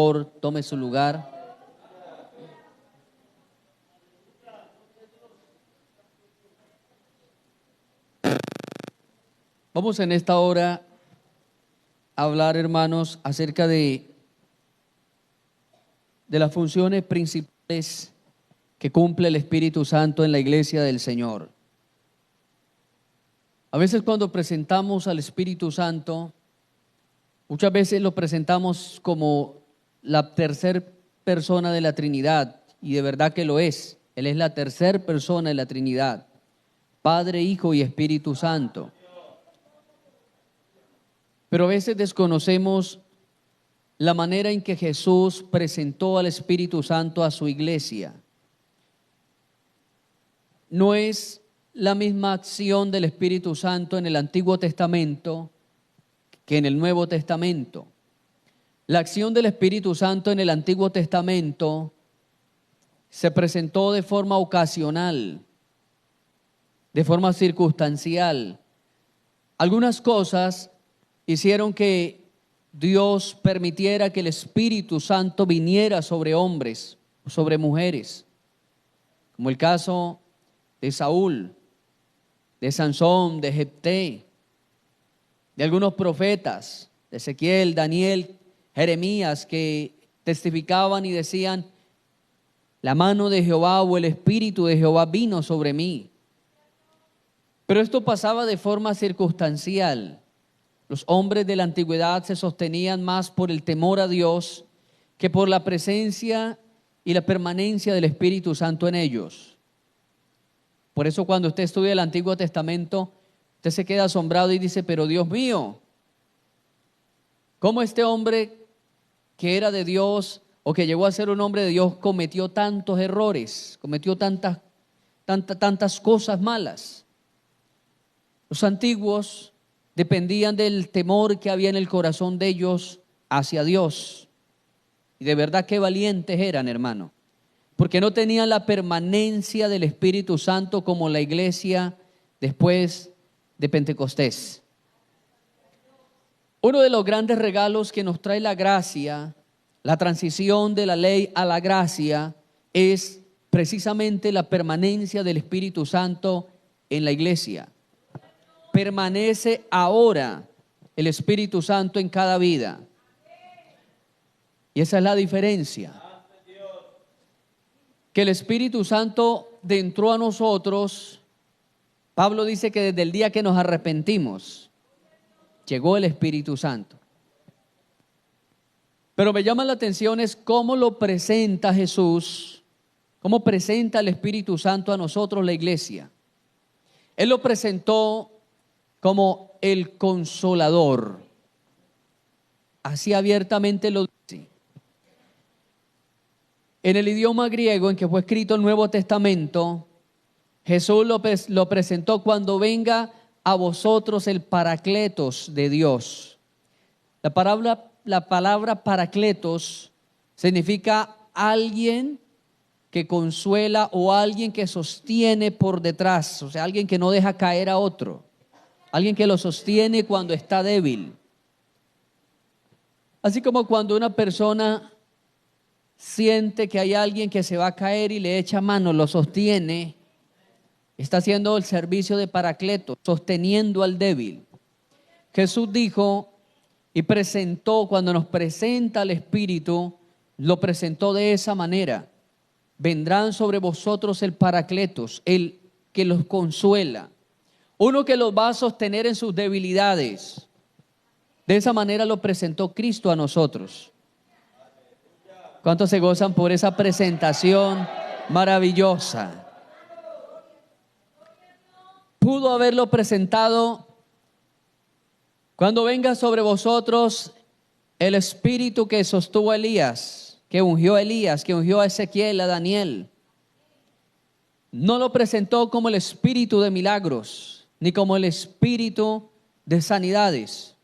Por favor, tome su lugar. Vamos en esta hora a hablar, hermanos, acerca de las funciones principales que cumple el Espíritu Santo en la iglesia del Señor. A veces cuando presentamos al Espíritu Santo, muchas veces lo presentamos como la tercera persona de la Trinidad, y de verdad que lo es. Él es la tercera persona de la Trinidad, Padre, Hijo y Espíritu Santo. Pero a veces desconocemos la manera en que Jesús presentó al Espíritu Santo a su iglesia. No es la misma acción del Espíritu Santo en el Antiguo Testamento que en el Nuevo Testamento. La acción del Espíritu Santo en el Antiguo Testamento se presentó de forma ocasional, de forma circunstancial. Algunas cosas hicieron que Dios permitiera que el Espíritu Santo viniera sobre hombres, sobre mujeres, como el caso de Saúl, de Sansón, de Jefté, de algunos profetas, de Ezequiel, Daniel, Jeremías, que testificaban y decían: la mano de Jehová o el Espíritu de Jehová vino sobre mí. Pero esto pasaba de forma circunstancial. Los hombres de la antigüedad se sostenían más por el temor a Dios que por la presencia y la permanencia del Espíritu Santo en ellos. Por eso cuando usted estudia el Antiguo Testamento, usted se queda asombrado y dice: pero Dios mío, ¿cómo este hombre que era de Dios o que llegó a ser un hombre de Dios cometió tantos errores, cometió tantas cosas malas? Los antiguos dependían del temor que había en el corazón de ellos hacia Dios. Y de verdad qué valientes eran, hermano, porque no tenían la permanencia del Espíritu Santo como la iglesia después de Pentecostés. Uno de los grandes regalos que nos trae la gracia, la transición de la ley a la gracia, es precisamente la permanencia del Espíritu Santo en la iglesia. Permanece ahora el Espíritu Santo en cada vida. Y esa es la diferencia. Que el Espíritu Santo entró a nosotros. Pablo dice que desde el día que nos arrepentimos, llegó el Espíritu Santo. Pero me llama la atención es cómo lo presenta Jesús, cómo presenta el Espíritu Santo a nosotros la iglesia. Él lo presentó como el Consolador. Así abiertamente lo dice. En el idioma griego en que fue escrito el Nuevo Testamento, Jesús lo presentó: cuando venga a vosotros el Paracletos de Dios. La palabra Paracletos significa alguien que consuela o alguien que sostiene por detrás, o sea, alguien que no deja caer a otro. Alguien que lo sostiene cuando está débil. Así como cuando una persona siente que hay alguien que se va a caer y le echa mano, lo sostiene, está haciendo el servicio de paracleto, sosteniendo al débil. Jesús dijo y presentó, cuando nos presenta al Espíritu, lo presentó de esa manera: vendrán sobre vosotros el Paracletos, el que los consuela. Uno que los va a sostener en sus debilidades. De esa manera lo presentó Cristo a nosotros. ¿Cuántos se gozan por esa presentación maravillosa? Pudo haberlo presentado: cuando venga sobre vosotros el Espíritu que sostuvo a Elías, que ungió a Elías, que ungió a Ezequiel, a Daniel. No lo presentó como el Espíritu de milagros, ni como el Espíritu de sanidades.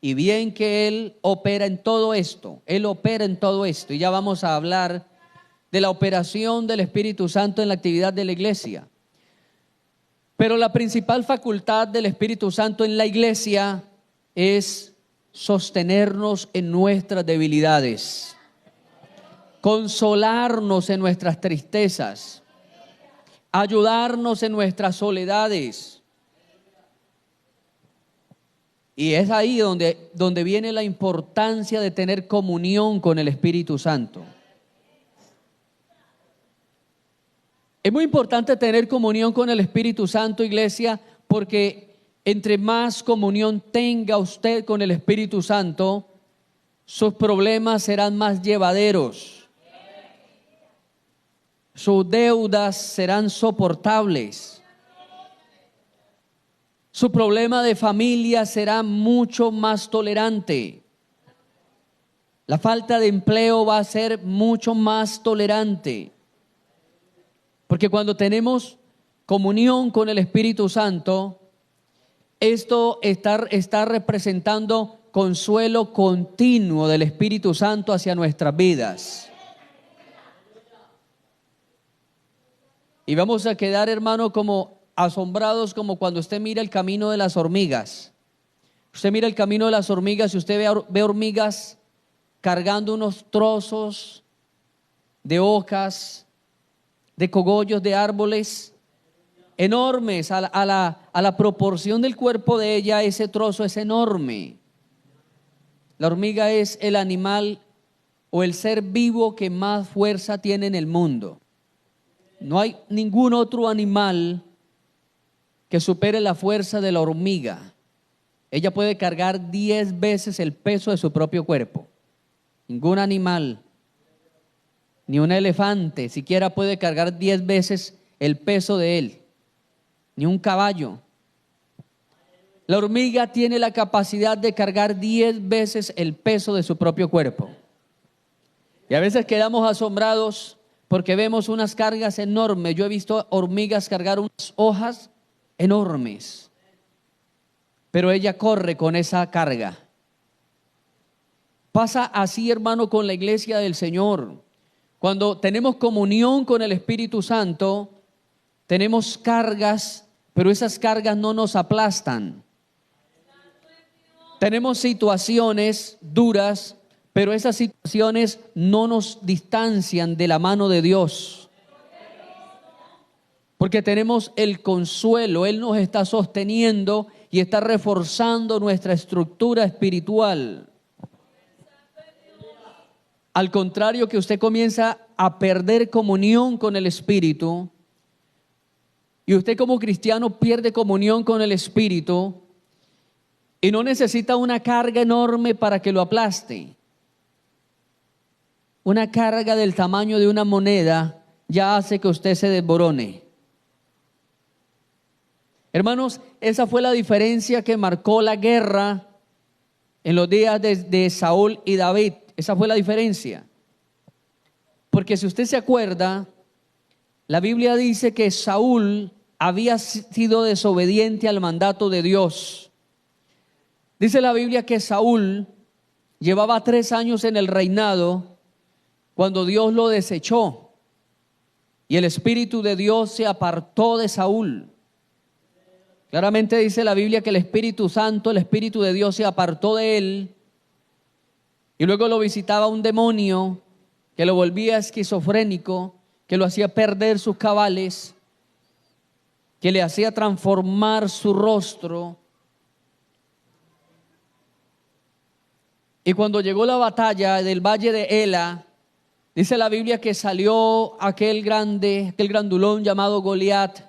Y bien que Él opera en todo esto, Él opera en todo esto. Y ya vamos a hablar de la operación del Espíritu Santo en la actividad de la iglesia. Pero la principal facultad del Espíritu Santo en la iglesia es sostenernos en nuestras debilidades, consolarnos en nuestras tristezas, ayudarnos en nuestras soledades. Y es ahí donde viene la importancia de tener comunión con el Espíritu Santo. Es muy importante tener comunión con el Espíritu Santo, iglesia, porque entre más comunión tenga usted con el Espíritu Santo, sus problemas serán más llevaderos. Sus deudas serán soportables. Su problema de familia será mucho más tolerante. La falta de empleo va a ser mucho más tolerante. Porque cuando tenemos comunión con el Espíritu Santo, esto está representando consuelo continuo del Espíritu Santo hacia nuestras vidas. Y vamos a quedar, hermano, como asombrados, como cuando usted mira el camino de las hormigas. Usted mira el camino de las hormigas y usted ve hormigas cargando unos trozos de hojas, de cogollos, de árboles enormes. A la proporción del cuerpo de ella, ese trozo es enorme. La hormiga es el animal o el ser vivo que más fuerza tiene en el mundo. No hay ningún otro animal que supere la fuerza de la hormiga. Ella puede cargar 10 veces el peso de su propio cuerpo. Ningún animal, ni un elefante siquiera puede cargar 10 veces el peso de él, ni un caballo. La hormiga tiene la capacidad de cargar 10 veces el peso de su propio cuerpo. Y a veces quedamos asombrados porque vemos unas cargas enormes. Yo he visto hormigas cargar unas hojas enormes, pero ella corre con esa carga. Pasa así, hermano, con la iglesia del Señor. Cuando tenemos comunión con el Espíritu Santo, tenemos cargas, pero esas cargas no nos aplastan. Tenemos situaciones duras, pero esas situaciones no nos distancian de la mano de Dios. Porque tenemos el consuelo, Él nos está sosteniendo y está reforzando nuestra estructura espiritual. Al contrario, que usted comienza a perder comunión con el Espíritu, y usted como cristiano pierde comunión con el Espíritu, y no necesita una carga enorme para que lo aplaste. Una carga del tamaño de una moneda ya hace que usted se desborone. Hermanos, esa fue la diferencia que marcó la guerra en los días de Saúl y David. Esa fue la diferencia. Porque si usted se acuerda, la Biblia dice que Saúl había sido desobediente al mandato de Dios. Dice la Biblia que Saúl llevaba 3 años en el reinado cuando Dios lo desechó y el Espíritu de Dios se apartó de Saúl. Claramente dice la Biblia que el Espíritu Santo, el Espíritu de Dios se apartó de él, y luego lo visitaba un demonio que lo volvía esquizofrénico, que lo hacía perder sus cabales, que le hacía transformar su rostro. Y cuando llegó la batalla del valle de Ela, dice la Biblia que salió aquel grandulón llamado Goliat.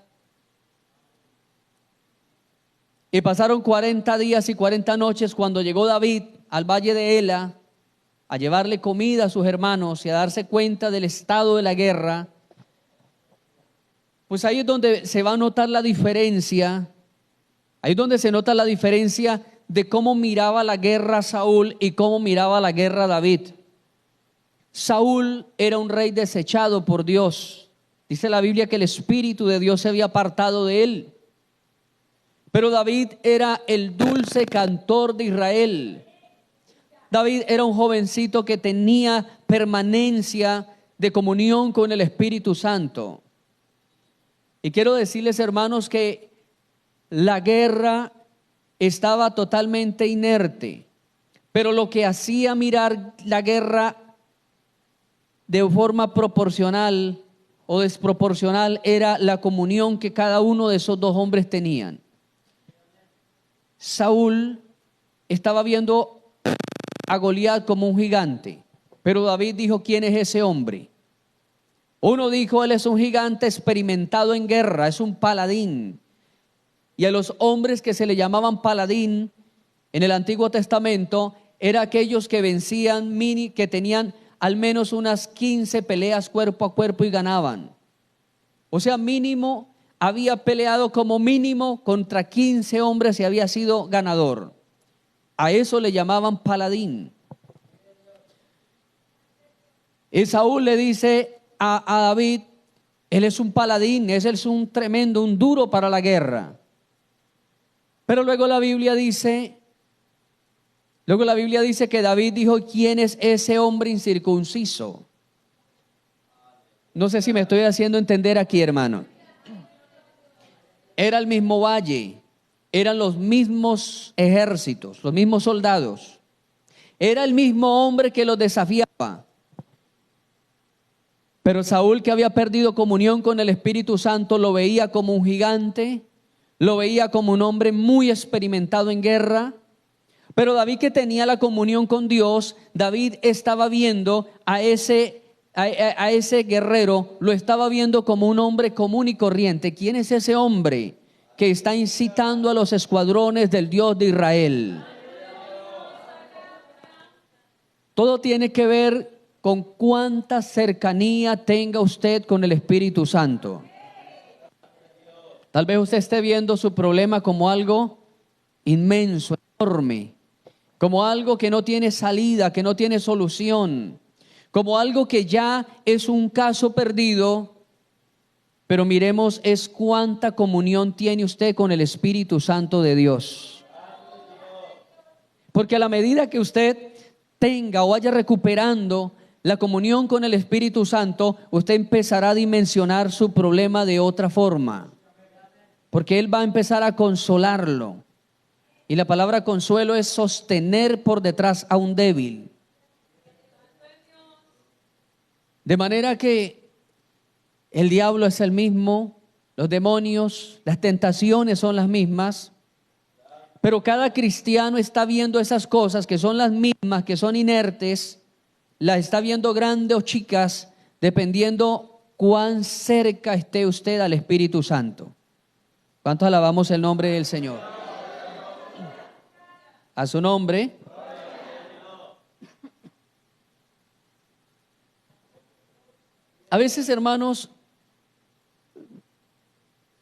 Y pasaron 40 días y 40 noches cuando llegó David al valle de Ela a llevarle comida a sus hermanos y a darse cuenta del estado de la guerra. Pues ahí es donde se va a notar la diferencia. Ahí es donde se nota la diferencia de cómo miraba la guerra Saúl y cómo miraba la guerra David. Saúl era un rey desechado por Dios. Dice la Biblia que el Espíritu de Dios se había apartado de él. Pero David era el dulce cantor de Israel. David era un jovencito que tenía permanencia de comunión con el Espíritu Santo. Y quiero decirles, hermanos, que la guerra estaba totalmente inerte. Pero lo que hacía mirar la guerra de forma proporcional o desproporcional era la comunión que cada uno de esos dos hombres tenían. Saúl estaba viendo a Goliat como un gigante, pero David dijo: ¿quién es ese hombre? Uno dijo: él es un gigante experimentado en guerra, es un paladín. Y a los hombres que se le llamaban paladín en el Antiguo Testamento eran aquellos que vencían, que tenían al menos unas 15 peleas cuerpo a cuerpo y ganaban. O sea, mínimo, había peleado como mínimo contra 15 hombres y había sido ganador. A eso le llamaban paladín. Y Saúl le dice a David: él es un paladín, él es un tremendo, un duro para la guerra. Pero luego la Biblia dice que David dijo: ¿quién es ese hombre incircunciso? No sé si me estoy haciendo entender aquí, hermano. Era el mismo valle, eran los mismos ejércitos, los mismos soldados. Era el mismo hombre que los desafiaba. Pero Saúl, que había perdido comunión con el Espíritu Santo, lo veía como un gigante, lo veía como un hombre muy experimentado en guerra. Pero David, que tenía la comunión con Dios, David estaba viendo a ese guerrero, lo estaba viendo como un hombre común y corriente. ¿Quién es ese hombre que está incitando a los escuadrones del Dios de Israel? Todo tiene que ver con cuánta cercanía tenga usted con el Espíritu Santo. Tal vez usted esté viendo su problema como algo inmenso, enorme, como algo que no tiene salida, que no tiene solución, como algo que ya es un caso perdido. Pero miremos es cuánta comunión tiene usted con el Espíritu Santo de Dios. Porque a la medida que usted tenga o vaya recuperando la comunión con el Espíritu Santo, usted empezará a dimensionar su problema de otra forma. Porque Él va a empezar a consolarlo. Y la palabra consuelo es sostener por detrás a un débil. De manera que el diablo es el mismo, los demonios, las tentaciones son las mismas. Pero cada cristiano está viendo esas cosas que son las mismas, que son inertes, las está viendo grandes o chicas, dependiendo cuán cerca esté usted al Espíritu Santo. ¿Cuántos alabamos el nombre del Señor? A su nombre. A veces, hermanos,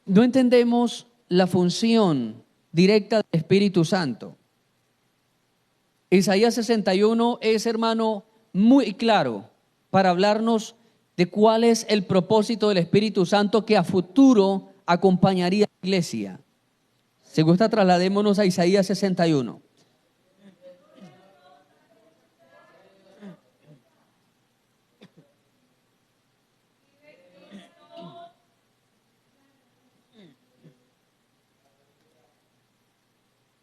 no entendemos la función directa del Espíritu Santo. Isaías 61 es, hermano, muy claro para hablarnos de cuál es el propósito del Espíritu Santo que a futuro acompañaría a la iglesia. Si gusta, trasladémonos a Isaías 61.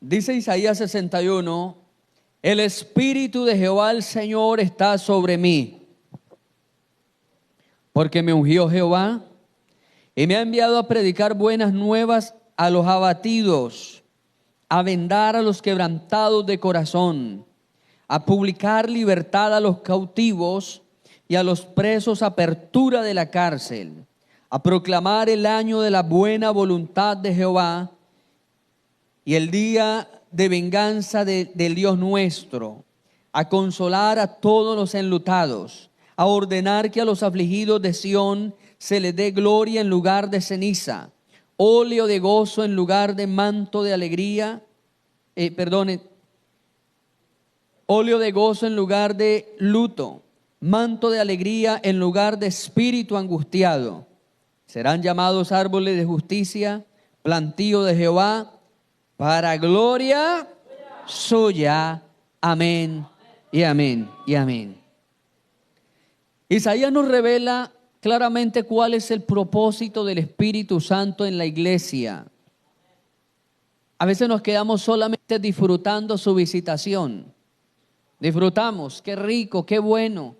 Dice Isaías 61, el Espíritu de Jehová el Señor está sobre mí, porque me ungió Jehová y me ha enviado a predicar buenas nuevas a los abatidos, a vendar a los quebrantados de corazón, a publicar libertad a los cautivos y a los presos apertura de la cárcel, a proclamar el año de la buena voluntad de Jehová y el día de venganza del Dios nuestro, a consolar a todos los enlutados, a ordenar que a los afligidos de Sión se les dé gloria en lugar de ceniza, óleo de gozo en lugar de manto de alegría, óleo de gozo en lugar de luto, manto de alegría en lugar de espíritu angustiado. Serán llamados árboles de justicia, plantío de Jehová, para gloria suya. Amén y amén y amén. Isaías nos revela claramente cuál es el propósito del Espíritu Santo en la iglesia. A veces nos quedamos solamente disfrutando su visitación, disfrutamos, qué rico, qué bueno.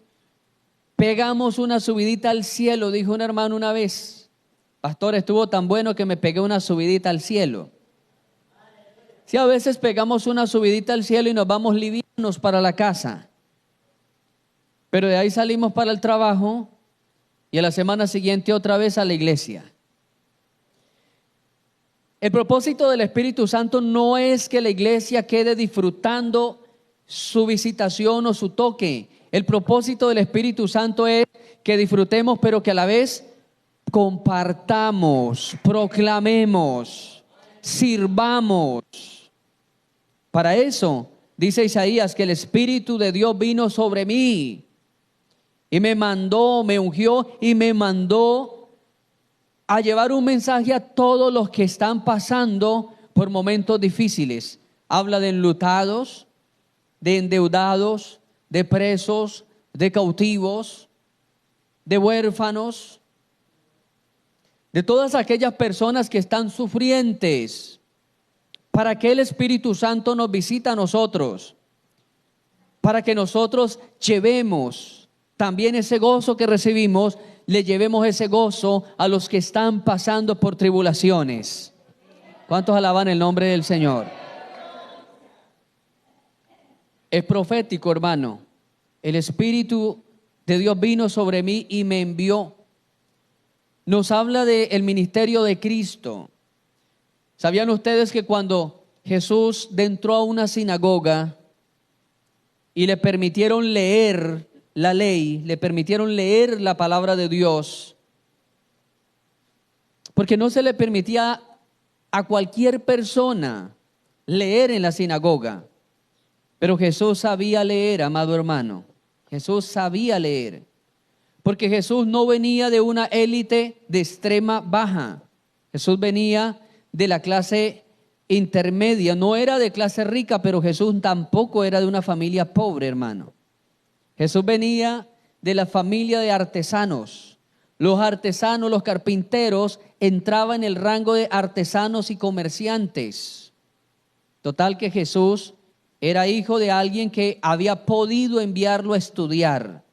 Pegamos una subidita al cielo, dijo un hermano una vez. Pastor, estuvo tan bueno que me pegué una subidita al cielo. Si a veces pegamos una subidita al cielo y nos vamos livianos para la casa, pero de ahí salimos para el trabajo y a la semana siguiente otra vez a la iglesia. El propósito del Espíritu Santo no es que la iglesia quede disfrutando su visitación o su toque. El propósito del Espíritu Santo es que disfrutemos, pero que a la vez compartamos, proclamemos, sirvamos. Para eso, dice Isaías, que el Espíritu de Dios vino sobre mí y me mandó, me ungió y me mandó a llevar un mensaje a todos los que están pasando por momentos difíciles. Habla de enlutados, de endeudados, de presos, de cautivos, de huérfanos, de todas aquellas personas que están sufrientes. ¿Para qué el Espíritu Santo nos visita a nosotros? Para que nosotros llevemos también ese gozo que recibimos, le llevemos ese gozo a los que están pasando por tribulaciones. ¿Cuántos alaban el nombre del Señor? Es profético, hermano. El Espíritu de Dios vino sobre mí y me envió. Nos habla del ministerio de Cristo. ¿Sabían ustedes que cuando Jesús entró a una sinagoga y le permitieron leer la ley, le permitieron leer la palabra de Dios, porque no se le permitía a cualquier persona leer en la sinagoga? Pero Jesús sabía leer, amado hermano. Jesús sabía leer. Porque Jesús no venía de una élite de extrema baja. Jesús venía de la clase intermedia. No era de clase rica, pero Jesús tampoco era de una familia pobre, hermano. Jesús venía de la familia de artesanos. Los artesanos, los carpinteros, entraban en el rango de artesanos y comerciantes. Total que Jesús era hijo de alguien que había podido enviarlo a estudiar.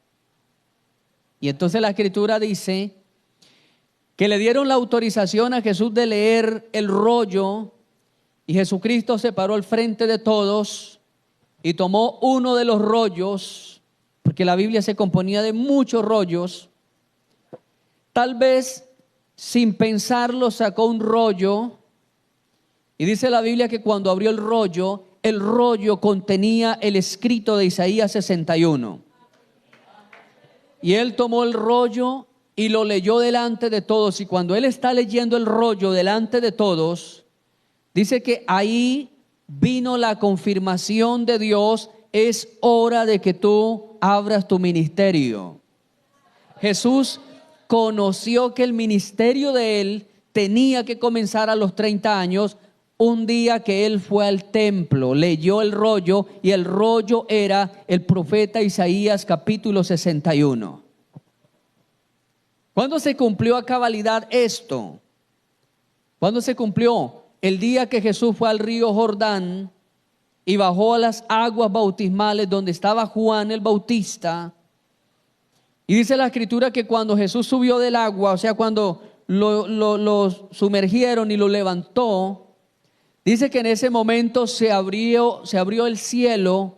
Y entonces la Escritura dice que le dieron la autorización a Jesús de leer el rollo, y Jesucristo se paró al frente de todos y tomó uno de los rollos, porque la Biblia se componía de muchos rollos. Tal vez sin pensarlo sacó un rollo, y dice la Biblia que cuando abrió el rollo contenía el escrito de Isaías 61. Y él tomó el rollo y lo leyó delante de todos. Y cuando él está leyendo el rollo delante de todos, dice que ahí vino la confirmación de Dios: es hora de que tú abras tu ministerio. Jesús conoció que el ministerio de él tenía que comenzar a los 30 años. Un día que él fue al templo, leyó el rollo, y el rollo era el profeta Isaías capítulo 61. ¿Cuándo se cumplió a cabalidad esto? ¿Cuándo se cumplió? El día que Jesús fue al río Jordán y bajó a las aguas bautismales donde estaba Juan el Bautista. Y dice la Escritura que cuando Jesús subió del agua, o sea, cuando lo sumergieron y lo levantó, dice que en ese momento se abrió el cielo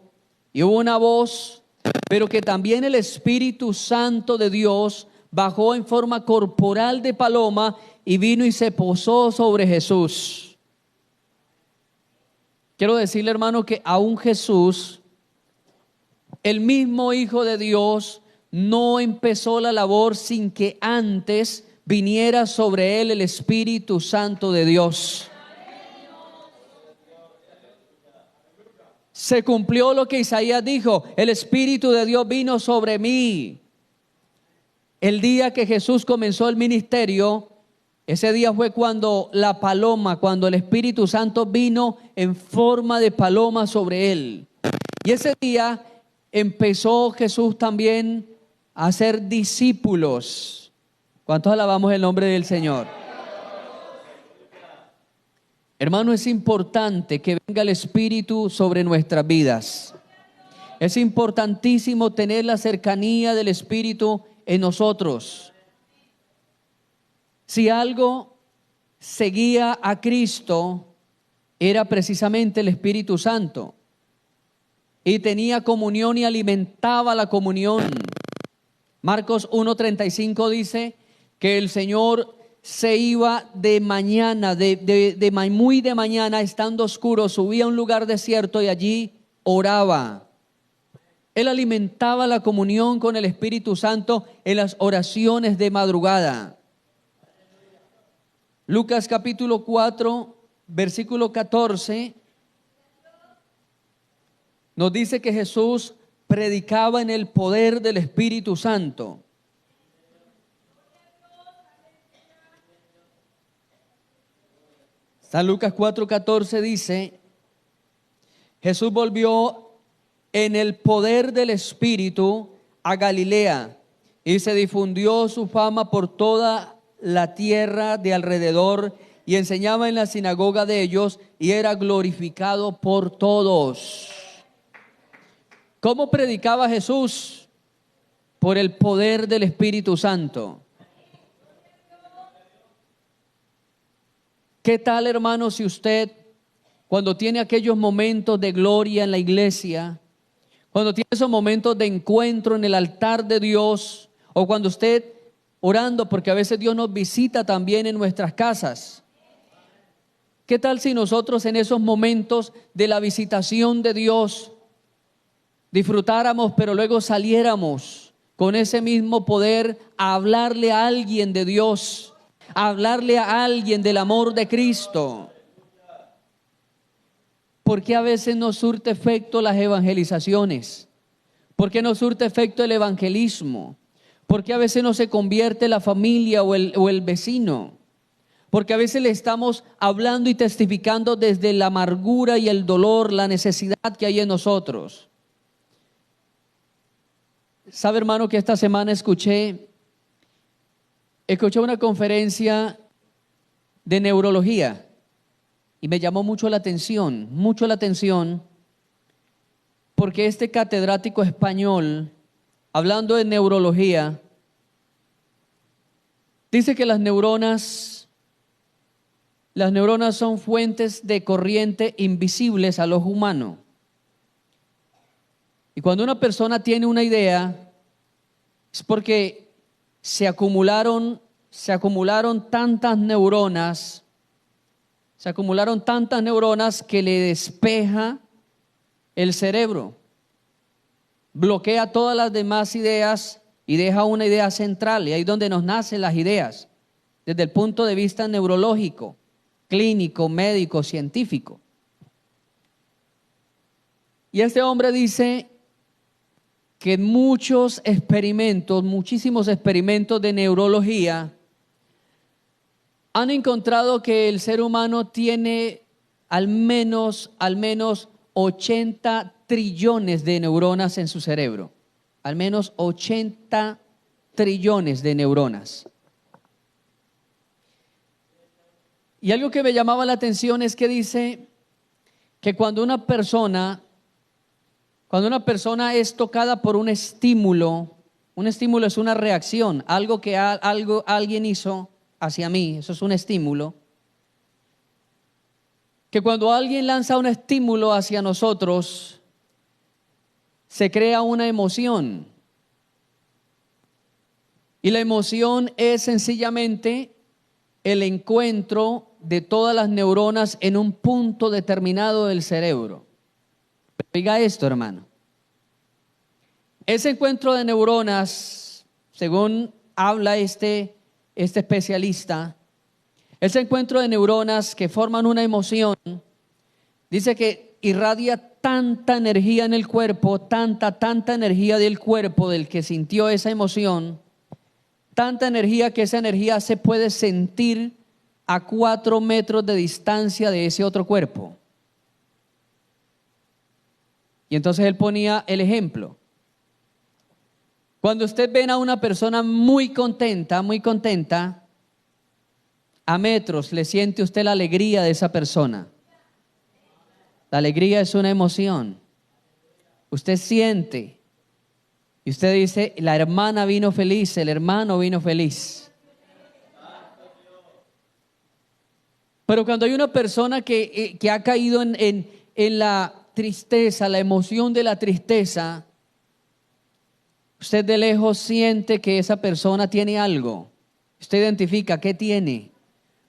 y hubo una voz, pero que también el Espíritu Santo de Dios bajó en forma corporal de paloma y vino y se posó sobre Jesús. Quiero decirle, hermano, que aún Jesús, el mismo Hijo de Dios, no empezó la labor sin que antes viniera sobre él el Espíritu Santo de Dios. Se cumplió lo que Isaías dijo: el Espíritu de Dios vino sobre mí. El día que Jesús comenzó el ministerio, ese día fue cuando la paloma, cuando el Espíritu Santo vino en forma de paloma sobre él. Y ese día empezó Jesús también a hacer discípulos. ¿Cuántos alabamos el nombre del Señor? Hermano, es importante que venga el Espíritu sobre nuestras vidas. Es importantísimo tener la cercanía del Espíritu en nosotros. Si algo seguía a Cristo, era precisamente el Espíritu Santo. Y tenía comunión y alimentaba la comunión. Marcos 1:35 dice que el Señor se iba de mañana, muy de mañana, estando oscuro, subía a un lugar desierto y allí oraba. Él alimentaba la comunión con el Espíritu Santo en las oraciones de madrugada. Lucas capítulo 4, versículo 14, nos dice que Jesús predicaba en el poder del Espíritu Santo. San Lucas 4:14 dice: Jesús volvió en el poder del Espíritu a Galilea y se difundió su fama por toda la tierra de alrededor, y enseñaba en la sinagoga de ellos y era glorificado por todos. ¿Cómo predicaba Jesús? Por el poder del Espíritu Santo. ¿Qué tal, hermano, si usted, cuando tiene aquellos momentos de gloria en la iglesia, cuando tiene esos momentos de encuentro en el altar de Dios, o cuando usted orando, porque a veces Dios nos visita también en nuestras casas, qué tal si nosotros en esos momentos de la visitación de Dios disfrutáramos, pero luego saliéramos con ese mismo poder a hablarle a alguien de Dios, a hablarle a alguien del amor de Cristo? ¿Por qué a veces no surte efecto las evangelizaciones? ¿Por qué no surte efecto el evangelismo? ¿Por qué a veces no se convierte la familia o el vecino? Porque a veces le estamos hablando y testificando desde la amargura y el dolor, la necesidad que hay en nosotros. ¿Sabe, hermano, que esta semana escuché una conferencia de neurología y me llamó mucho la atención, porque este catedrático español, hablando de neurología, dice que las neuronas son fuentes de corriente invisibles al ojo humano. Y cuando una persona tiene una idea, es porque se acumularon tantas neuronas que le despeja el cerebro, bloquea todas las demás ideas y deja una idea central, y ahí es donde nos nacen las ideas, desde el punto de vista neurológico, clínico, médico, científico. Y este hombre dice que muchísimos experimentos de neurología han encontrado que el ser humano tiene al menos 80 trillones de neuronas en su cerebro. Al menos 80 trillones de neuronas. Y algo que me llamaba la atención es que dice que cuando una persona es tocada por un estímulo es una reacción, algo que alguien hizo hacia mí, eso es un estímulo. Que cuando alguien lanza un estímulo hacia nosotros, se crea una emoción. Y la emoción es sencillamente el encuentro de todas las neuronas en un punto determinado del cerebro. Oiga esto, hermano. Ese encuentro de neuronas, según habla este especialista, ese encuentro de neuronas que forman una emoción, dice que irradia tanta energía en el cuerpo, tanta energía del cuerpo del que sintió esa emoción, tanta energía que esa energía se puede sentir a 4 metros de distancia de ese otro cuerpo. Y entonces él ponía el ejemplo. Cuando usted ve a una persona muy contenta, a metros le siente usted la alegría de esa persona. La alegría es una emoción. usted siente y usted dice, la hermana vino feliz, el hermano vino feliz. Pero cuando hay una persona que ha caído en la tristeza, la emoción de la tristeza, usted de lejos siente que esa persona tiene algo. Usted identifica qué tiene,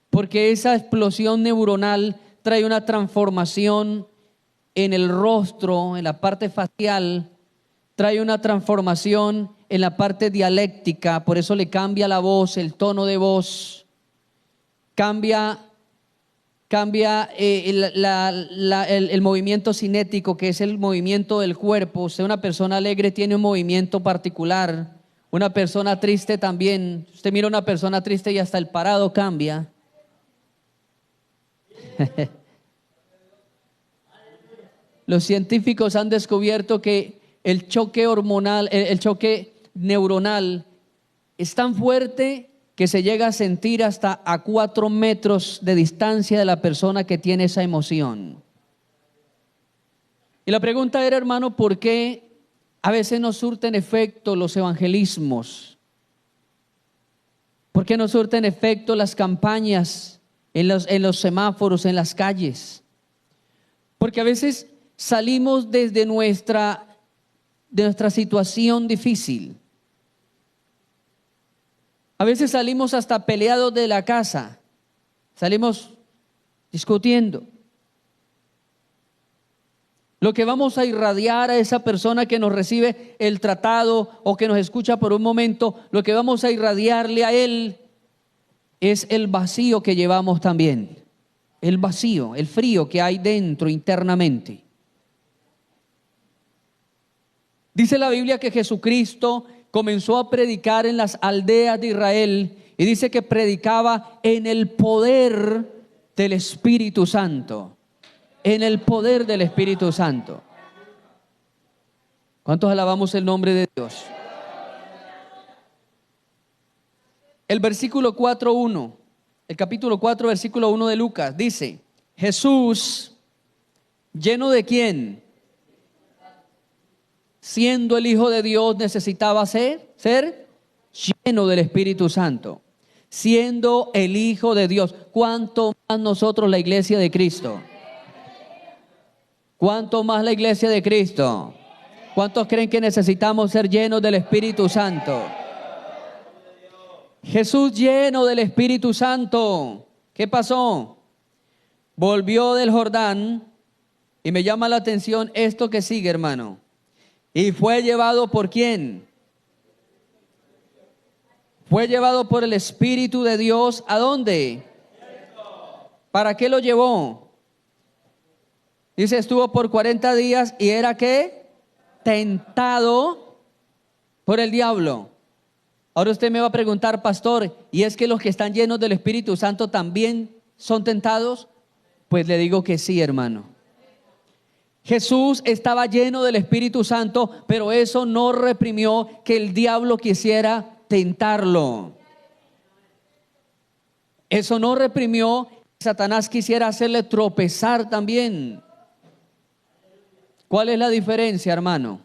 porque esa explosión neuronal trae una transformación en el rostro, en la parte facial, trae una transformación en la parte dialéctica, por eso le cambia la voz, el tono de voz, cambia el movimiento cinético, que es el movimiento del cuerpo. Usted, una persona alegre tiene un movimiento particular, una persona triste también. Usted mira a una persona triste y hasta el parado cambia. Los científicos han descubierto que el choque hormonal, el choque neuronal es tan fuerte que se llega a sentir hasta a 4 metros de distancia de la persona que tiene esa emoción. Y la pregunta era, hermano, ¿por qué a veces no surten efecto los evangelismos? ¿Por qué no surten efecto las campañas en los semáforos, en las calles? Porque a veces salimos desde nuestra situación difícil. A veces salimos hasta peleados de la casa, salimos discutiendo. Lo que vamos a irradiar a esa persona que nos recibe el tratado o que nos escucha por un momento, lo que vamos a irradiarle a él es el vacío que llevamos también. El vacío, el frío que hay dentro internamente. Dice la Biblia que Jesucristo comenzó a predicar en las aldeas de Israel y dice que predicaba en el poder del Espíritu Santo. En el poder del Espíritu Santo. ¿Cuántos alabamos el nombre de Dios? El versículo 4:1, el capítulo 4, versículo 1 de Lucas, dice: Jesús, ¿lleno de quién? Siendo el Hijo de Dios, necesitaba ser lleno del Espíritu Santo. Siendo el Hijo de Dios, ¿cuánto más nosotros, la iglesia de Cristo? ¿Cuánto más la iglesia de Cristo? ¿Cuántos creen que necesitamos ser llenos del Espíritu Santo? Jesús, lleno del Espíritu Santo, ¿qué pasó? Volvió del Jordán, y me llama la atención esto que sigue, hermano. Y fue llevado ¿por quién? Fue llevado por el Espíritu de Dios. ¿A dónde? ¿Para qué lo llevó? Dice, estuvo por 40 días y era ¿qué? Tentado por el diablo. Ahora usted me va a preguntar, pastor, ¿y es que los que están llenos del Espíritu Santo también son tentados? Pues le digo que sí, hermano. Jesús estaba lleno del Espíritu Santo, pero eso no reprimió que el diablo quisiera tentarlo. Eso no reprimió que Satanás quisiera hacerle tropezar también. ¿Cuál es la diferencia, hermano?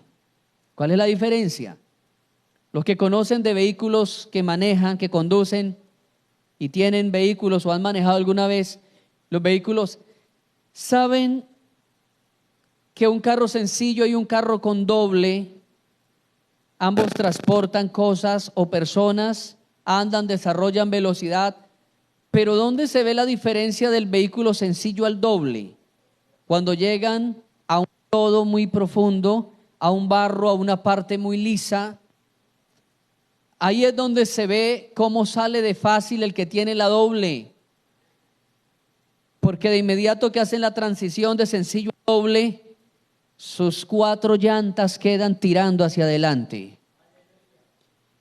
¿Cuál es la diferencia? Los que conocen de vehículos, que manejan, que conducen y tienen vehículos o han manejado alguna vez los vehículos, saben que un carro sencillo y un carro con doble, ambos transportan cosas o personas, andan, desarrollan velocidad, pero ¿dónde se ve la diferencia del vehículo sencillo al doble? Cuando llegan a un lodo muy profundo, a un barro, a una parte muy lisa, ahí es donde se ve cómo sale de fácil el que tiene la doble, porque de inmediato que hacen la transición de sencillo a doble, sus 4 llantas quedan tirando hacia adelante.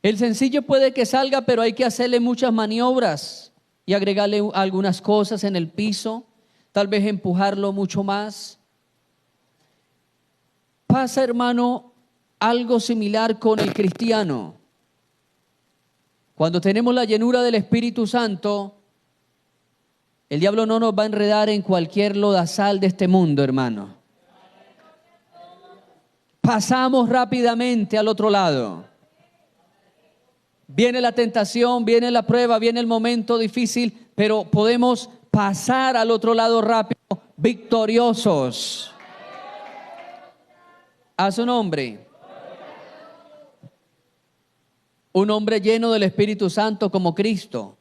El sencillo puede que salga, pero hay que hacerle muchas maniobras y agregarle algunas cosas en el piso, tal vez empujarlo mucho más. Pasa, hermano, algo similar con el cristiano. Cuando tenemos la llenura del Espíritu Santo, el diablo no nos va a enredar en cualquier lodazal de este mundo, hermano. pasamos rápidamente al otro lado. Viene la tentación, viene la prueba, viene el momento difícil, pero podemos pasar al otro lado rápido, victoriosos. A su nombre. Un hombre lleno del Espíritu Santo como Cristo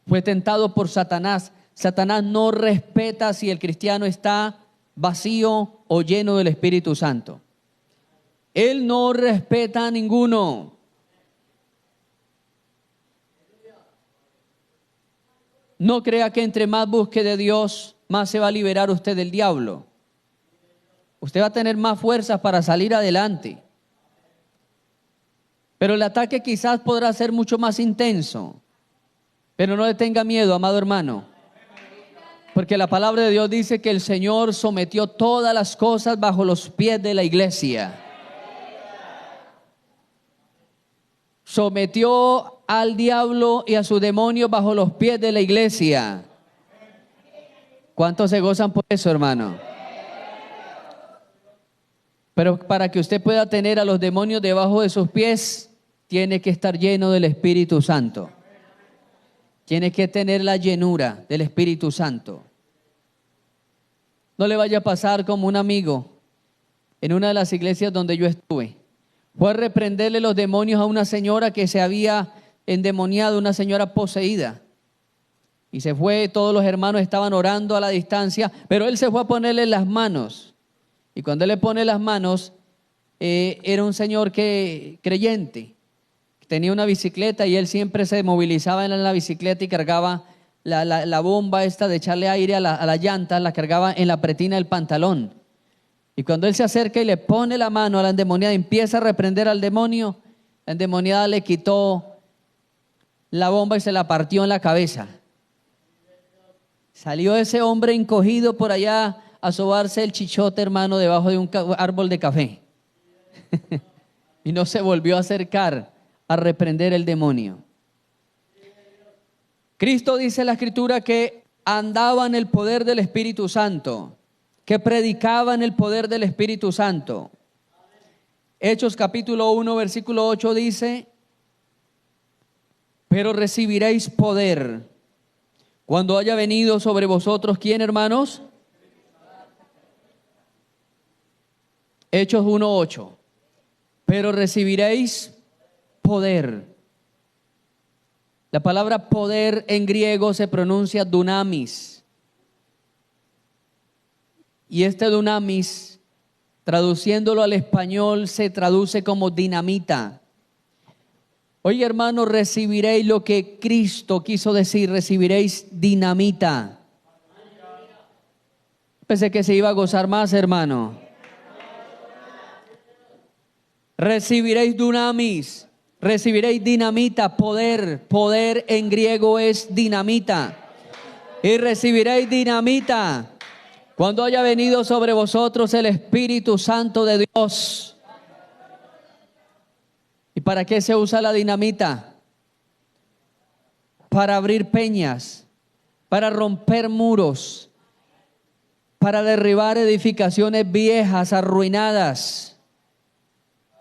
fue tentado por Satanás. Satanás no respeta si el cristiano está vacío o lleno del Espíritu Santo. Él no respeta a ninguno. No crea que entre más busque de Dios, más se va a liberar usted del diablo. Usted va a tener más fuerzas para salir adelante. Pero el ataque quizás podrá ser mucho más intenso. Pero no le tenga miedo, amado hermano. Porque la palabra de Dios dice que el Señor sometió todas las cosas bajo los pies de la iglesia. Sometió al diablo y a su demonio bajo los pies de la iglesia. ¿Cuántos se gozan por eso, hermano? Pero para que usted pueda tener a los demonios debajo de sus pies, tiene que estar lleno del Espíritu Santo. Tiene que tener la llenura del Espíritu Santo. No le vaya a pasar como un amigo en una de las iglesias donde yo estuve. Fue a reprenderle los demonios a una señora que se había endemoniado, una señora poseída. Y se fue, todos los hermanos estaban orando a la distancia, pero él se fue a ponerle las manos. Y cuando él le pone las manos, era un señor creyente. Tenía una bicicleta y él siempre se movilizaba en la bicicleta y cargaba la bomba esta de echarle aire a la llanta, la cargaba en la pretina del pantalón. Y cuando él se acerca y le pone la mano a la endemoniada, empieza a reprender al demonio, la endemoniada le quitó la bomba y se la partió en la cabeza. Salió ese hombre encogido por allá a sobarse el chichote, hermano, debajo de un árbol de café. Y no se volvió a acercar a reprender el demonio. Cristo dice en la Escritura que andaba en el poder del Espíritu Santo, que predicaba en el poder del Espíritu Santo. Hechos capítulo 1, versículo 8 dice: pero recibiréis poder cuando haya venido sobre vosotros, ¿quién, hermanos? Hechos 1, 8. Pero recibiréis poder. La palabra poder en griego se pronuncia dunamis. Y este dunamis, traduciéndolo al español, se traduce como dinamita. Oye, hermano, recibiréis lo que Cristo quiso decir, recibiréis dinamita. Pensé que se iba a gozar más, hermano. Recibiréis dunamis, recibiréis dinamita, poder. Poder en griego es dinamita. Y recibiréis dinamita cuando haya venido sobre vosotros el Espíritu Santo de Dios. ¿Y para qué se usa la dinamita? Para abrir peñas, para romper muros, para derribar edificaciones viejas, arruinadas.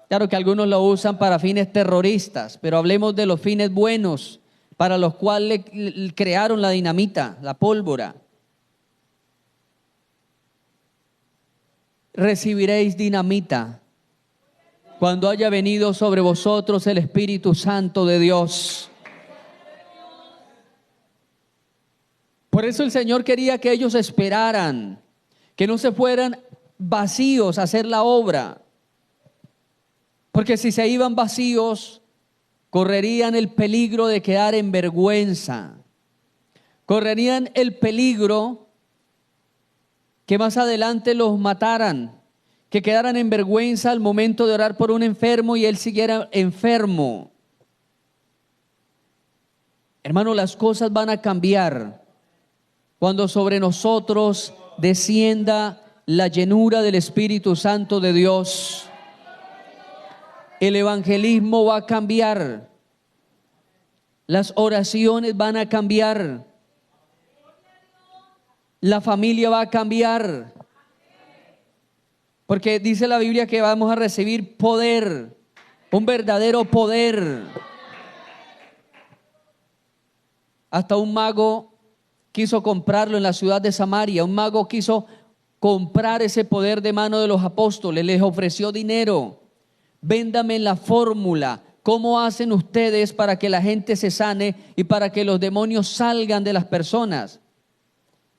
Claro que algunos lo usan para fines terroristas, pero hablemos de los fines buenos para los cuales crearon la dinamita, la pólvora. Recibiréis dinamita cuando haya venido sobre vosotros el Espíritu Santo de Dios. Por eso el Señor quería que ellos esperaran, que no se fueran vacíos a hacer la obra. Porque si se iban vacíos, correrían el peligro de quedar en vergüenza. Correrían el peligro que más adelante los mataran, que quedaran en vergüenza al momento de orar por un enfermo y él siguiera enfermo. Hermano, las cosas van a cambiar cuando sobre nosotros descienda la llenura del Espíritu Santo de Dios. El evangelismo va a cambiar. Las oraciones van a cambiar. La familia va a cambiar. Porque dice la Biblia que vamos a recibir poder, un verdadero poder. Hasta un mago quiso comprarlo en la ciudad de Samaria. Un mago quiso comprar ese poder de mano de los apóstoles. Les ofreció dinero. Véndame la fórmula. ¿Cómo hacen ustedes para que la gente se sane y para que los demonios salgan de las personas?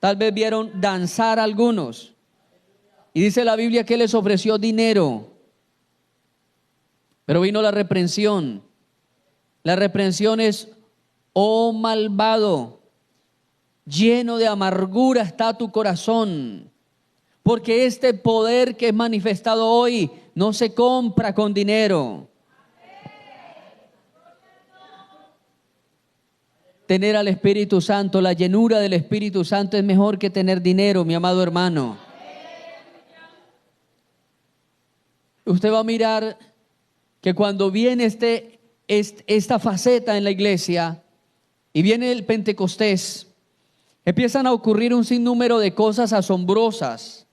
Tal vez vieron danzar a algunos. Y dice la Biblia que les ofreció dinero. Pero vino la reprensión. La reprensión es: oh malvado, lleno de amargura está tu corazón, porque este poder que es manifestado hoy no se compra con dinero. Tener al Espíritu Santo, la llenura del Espíritu Santo es mejor que tener dinero, mi amado hermano. Usted va a mirar que cuando viene esta faceta en la iglesia y viene el Pentecostés, empiezan a ocurrir un sinnúmero de cosas asombrosas.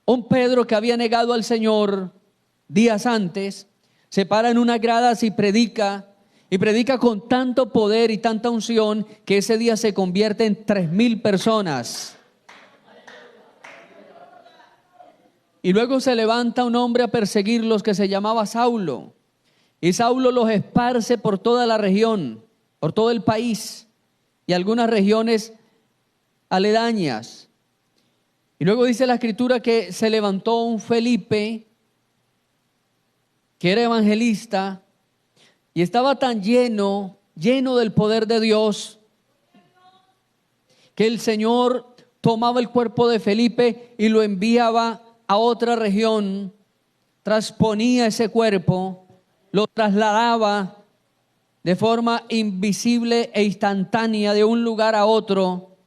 Un Pedro que había negado al Señor días antes, se para en unas gradas y predica con tanto poder y tanta unción que ese día se convierte en 3,000 personas. Y luego se levanta un hombre a perseguirlos que se llamaba Saulo. Y Saulo los esparce por toda la región, por todo el país y algunas regiones aledañas. Y luego dice la Escritura que se levantó un Felipe, que era evangelista, y estaba tan lleno del poder de Dios, que el Señor tomaba el cuerpo de Felipe y lo enviaba a otra región, transponía ese cuerpo, lo trasladaba de forma invisible e instantánea de un lugar a otro.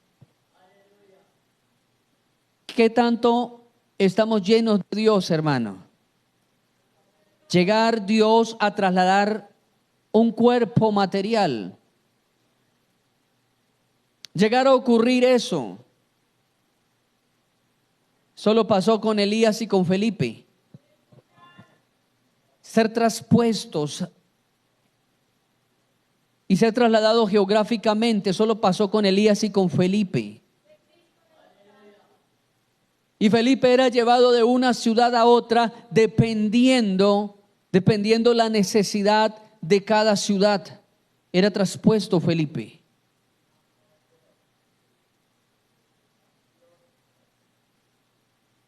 ¿Qué tanto estamos llenos de Dios, hermano? Llegar Dios a trasladar un cuerpo material. Llegar a ocurrir eso. Solo pasó con Elías y con Felipe. Ser traspuestos y ser trasladados geográficamente solo pasó con Elías y con Felipe. Y Felipe era llevado de una ciudad a otra dependiendo la necesidad de cada ciudad. Era traspuesto Felipe.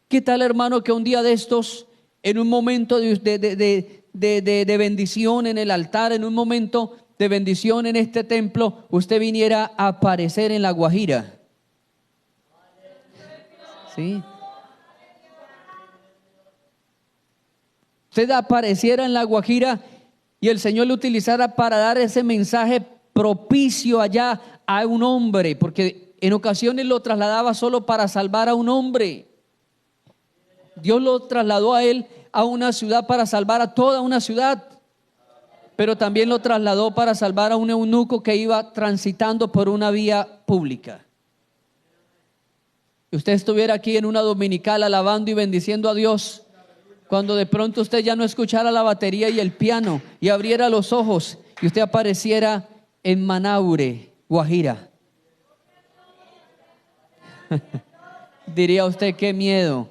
¿Qué tal, hermano, que un día de estos, en un momento de bendición en el altar, en un momento de bendición en este templo, usted viniera a aparecer en La Guajira? ¿Sí? Usted apareciera en La Guajira y el Señor le utilizara para dar ese mensaje propicio allá a un hombre, porque en ocasiones lo trasladaba solo para salvar a un hombre. Dios lo trasladó a él a una ciudad para salvar a toda una ciudad, pero también lo trasladó para salvar a un eunuco que iba transitando por una vía pública. Si usted estuviera aquí en una dominical alabando y bendiciendo a Dios, cuando de pronto usted ya no escuchara la batería y el piano y abriera los ojos y usted apareciera en Manaure, Guajira, diría usted: qué miedo.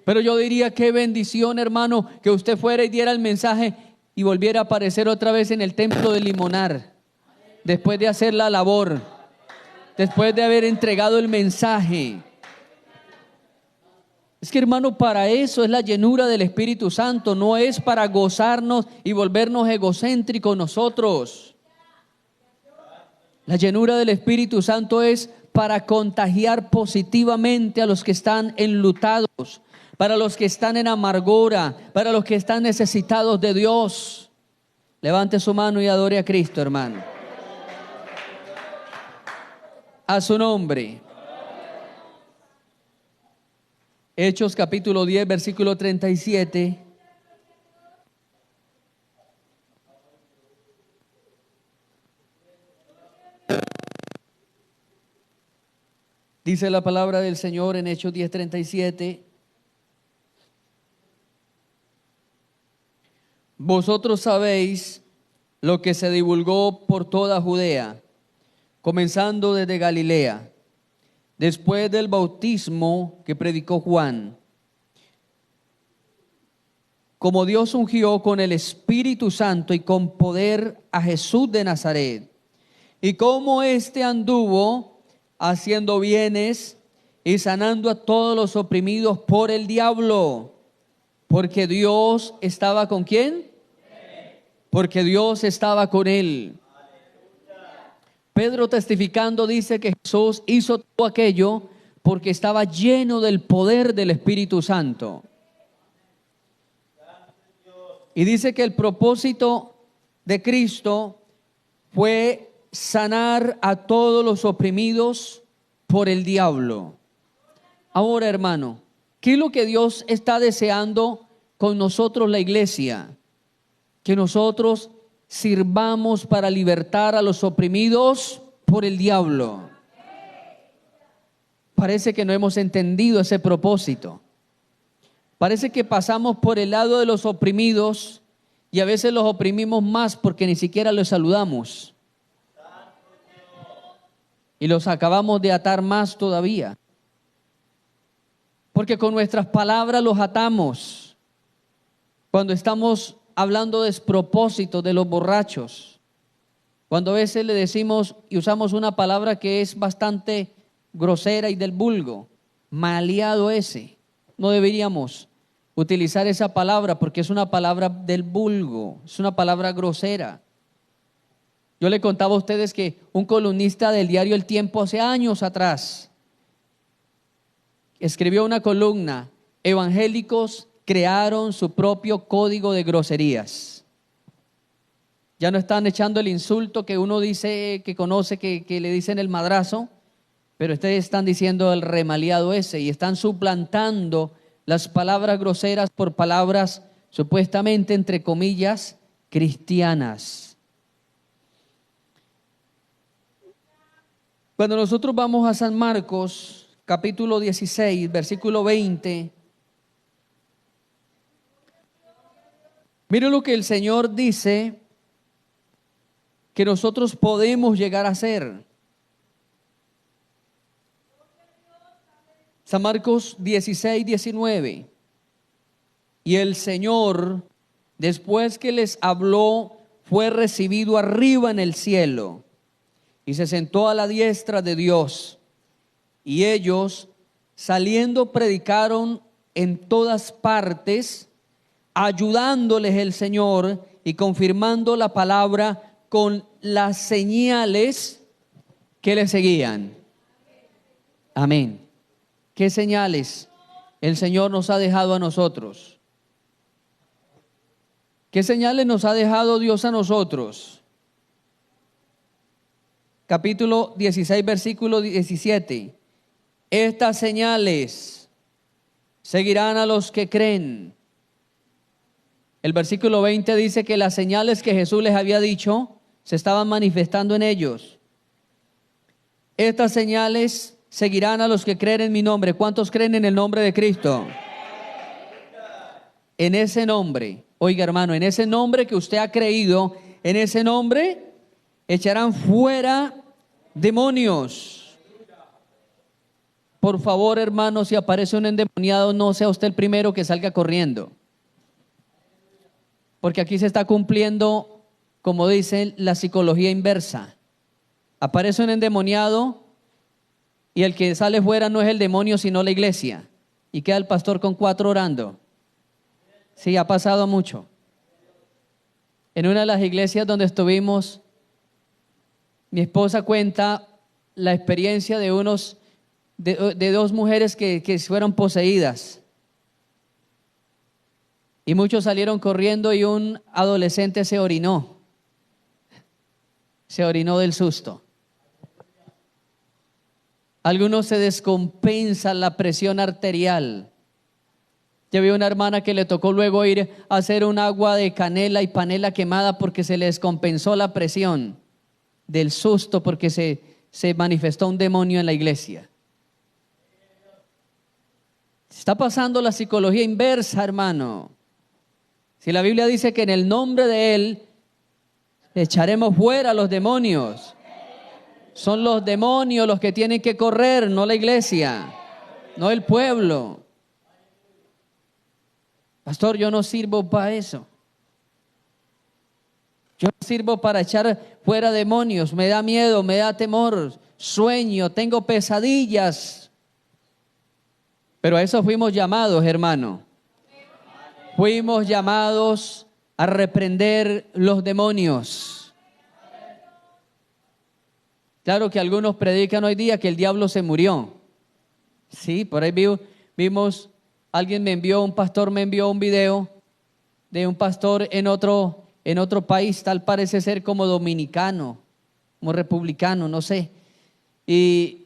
Pero yo diría: qué bendición, hermano, que usted fuera y diera el mensaje y volviera a aparecer otra vez en el templo de Limonar, después de hacer la labor, después de haber entregado el mensaje. Es que, hermano, para eso es la llenura del Espíritu Santo, no es para gozarnos y volvernos egocéntricos nosotros. La llenura del Espíritu Santo es para contagiar positivamente a los que están enlutados, para los que están en amargura, para los que están necesitados de Dios. Levante su mano y adore a Cristo, hermano. A su nombre. Hechos capítulo 10, versículo 37. Dice la palabra del Señor en Hechos 10:37. Vosotros sabéis lo que se divulgó por toda Judea, comenzando desde Galilea, después del bautismo que predicó Juan, como Dios ungió con el Espíritu Santo y con poder a Jesús de Nazaret, y cómo éste anduvo haciendo bienes y sanando a todos los oprimidos por el diablo, porque Dios estaba ¿con quién? Porque Dios estaba con él. Pedro, testificando, dice que Jesús hizo todo aquello porque estaba lleno del poder del Espíritu Santo. Y dice que el propósito de Cristo fue sanar a todos los oprimidos por el diablo. Ahora, hermano, ¿qué es lo que Dios está deseando con nosotros, la iglesia? Que nosotros sirvamos para libertar a los oprimidos por el diablo. Parece que no hemos entendido ese propósito. Parece que pasamos por el lado de los oprimidos y a veces los oprimimos más porque ni siquiera los saludamos. Y los acabamos de atar más todavía. Porque con nuestras palabras los atamos. Cuando estamos hablando despropósito de los borrachos, cuando a veces le decimos y usamos una palabra que es bastante grosera y del vulgo, maleado ese. No deberíamos utilizar esa palabra porque es una palabra del vulgo, es una palabra grosera. Yo le contaba a ustedes que un columnista del diario El Tiempo hace años atrás escribió una columna: evangélicos crearon su propio código de groserías. Ya no están echando el insulto que uno dice que conoce, que le dicen el madrazo, pero ustedes están diciendo el remaleado ese y están suplantando las palabras groseras por palabras supuestamente, entre comillas, cristianas. Cuando nosotros vamos a San Marcos, capítulo 16, versículo 20, mire lo que el Señor dice que nosotros podemos llegar a hacer. San Marcos 16, 19. Y el Señor, después que les habló, fue recibido arriba en el cielo y se sentó a la diestra de Dios. Y ellos, saliendo, predicaron en todas partes, ayudándoles el Señor y confirmando la palabra con las señales que le seguían. Amén. ¿Qué señales el Señor nos ha dejado a nosotros? ¿Qué señales nos ha dejado Dios a nosotros? Capítulo 16, versículo 17. Estas señales seguirán a los que creen. El versículo 20 dice que las señales que Jesús les había dicho se estaban manifestando en ellos. Estas señales seguirán a los que creen en mi nombre. ¿Cuántos creen en el nombre de Cristo? En ese nombre, oiga hermano, en ese nombre que usted ha creído, en ese nombre echarán fuera demonios. Por favor, hermano, si aparece un endemoniado, no sea usted el primero que salga corriendo. Porque aquí se está cumpliendo, como dice, la psicología inversa. Aparece un endemoniado y el que sale fuera no es el demonio, sino la iglesia. Y queda el pastor con 4 orando. Sí, ha pasado mucho. En una de las iglesias donde estuvimos, mi esposa cuenta la experiencia de de 2 mujeres que fueron poseídas. Y muchos salieron corriendo y un adolescente se orinó del susto. Algunos se descompensan la presión arterial. Yo vi una hermana que le tocó luego ir a hacer un agua de canela y panela quemada porque se le descompensó la presión del susto porque se manifestó un demonio en la iglesia. Está pasando la psicología inversa, hermano. Si la Biblia dice que en el nombre de Él echaremos fuera a los demonios. Son los demonios los que tienen que correr, no la iglesia, no el pueblo. Pastor, yo no sirvo para eso. Yo no sirvo para echar fuera demonios. Me da miedo, me da temor, sueño, tengo pesadillas. Pero a eso fuimos llamados, hermano. Fuimos llamados a reprender los demonios. Claro que algunos predican hoy día que el diablo se murió. Sí, por ahí vimos, un pastor me envió un video de un pastor en otro país, tal parece ser como dominicano, como republicano, no sé. Y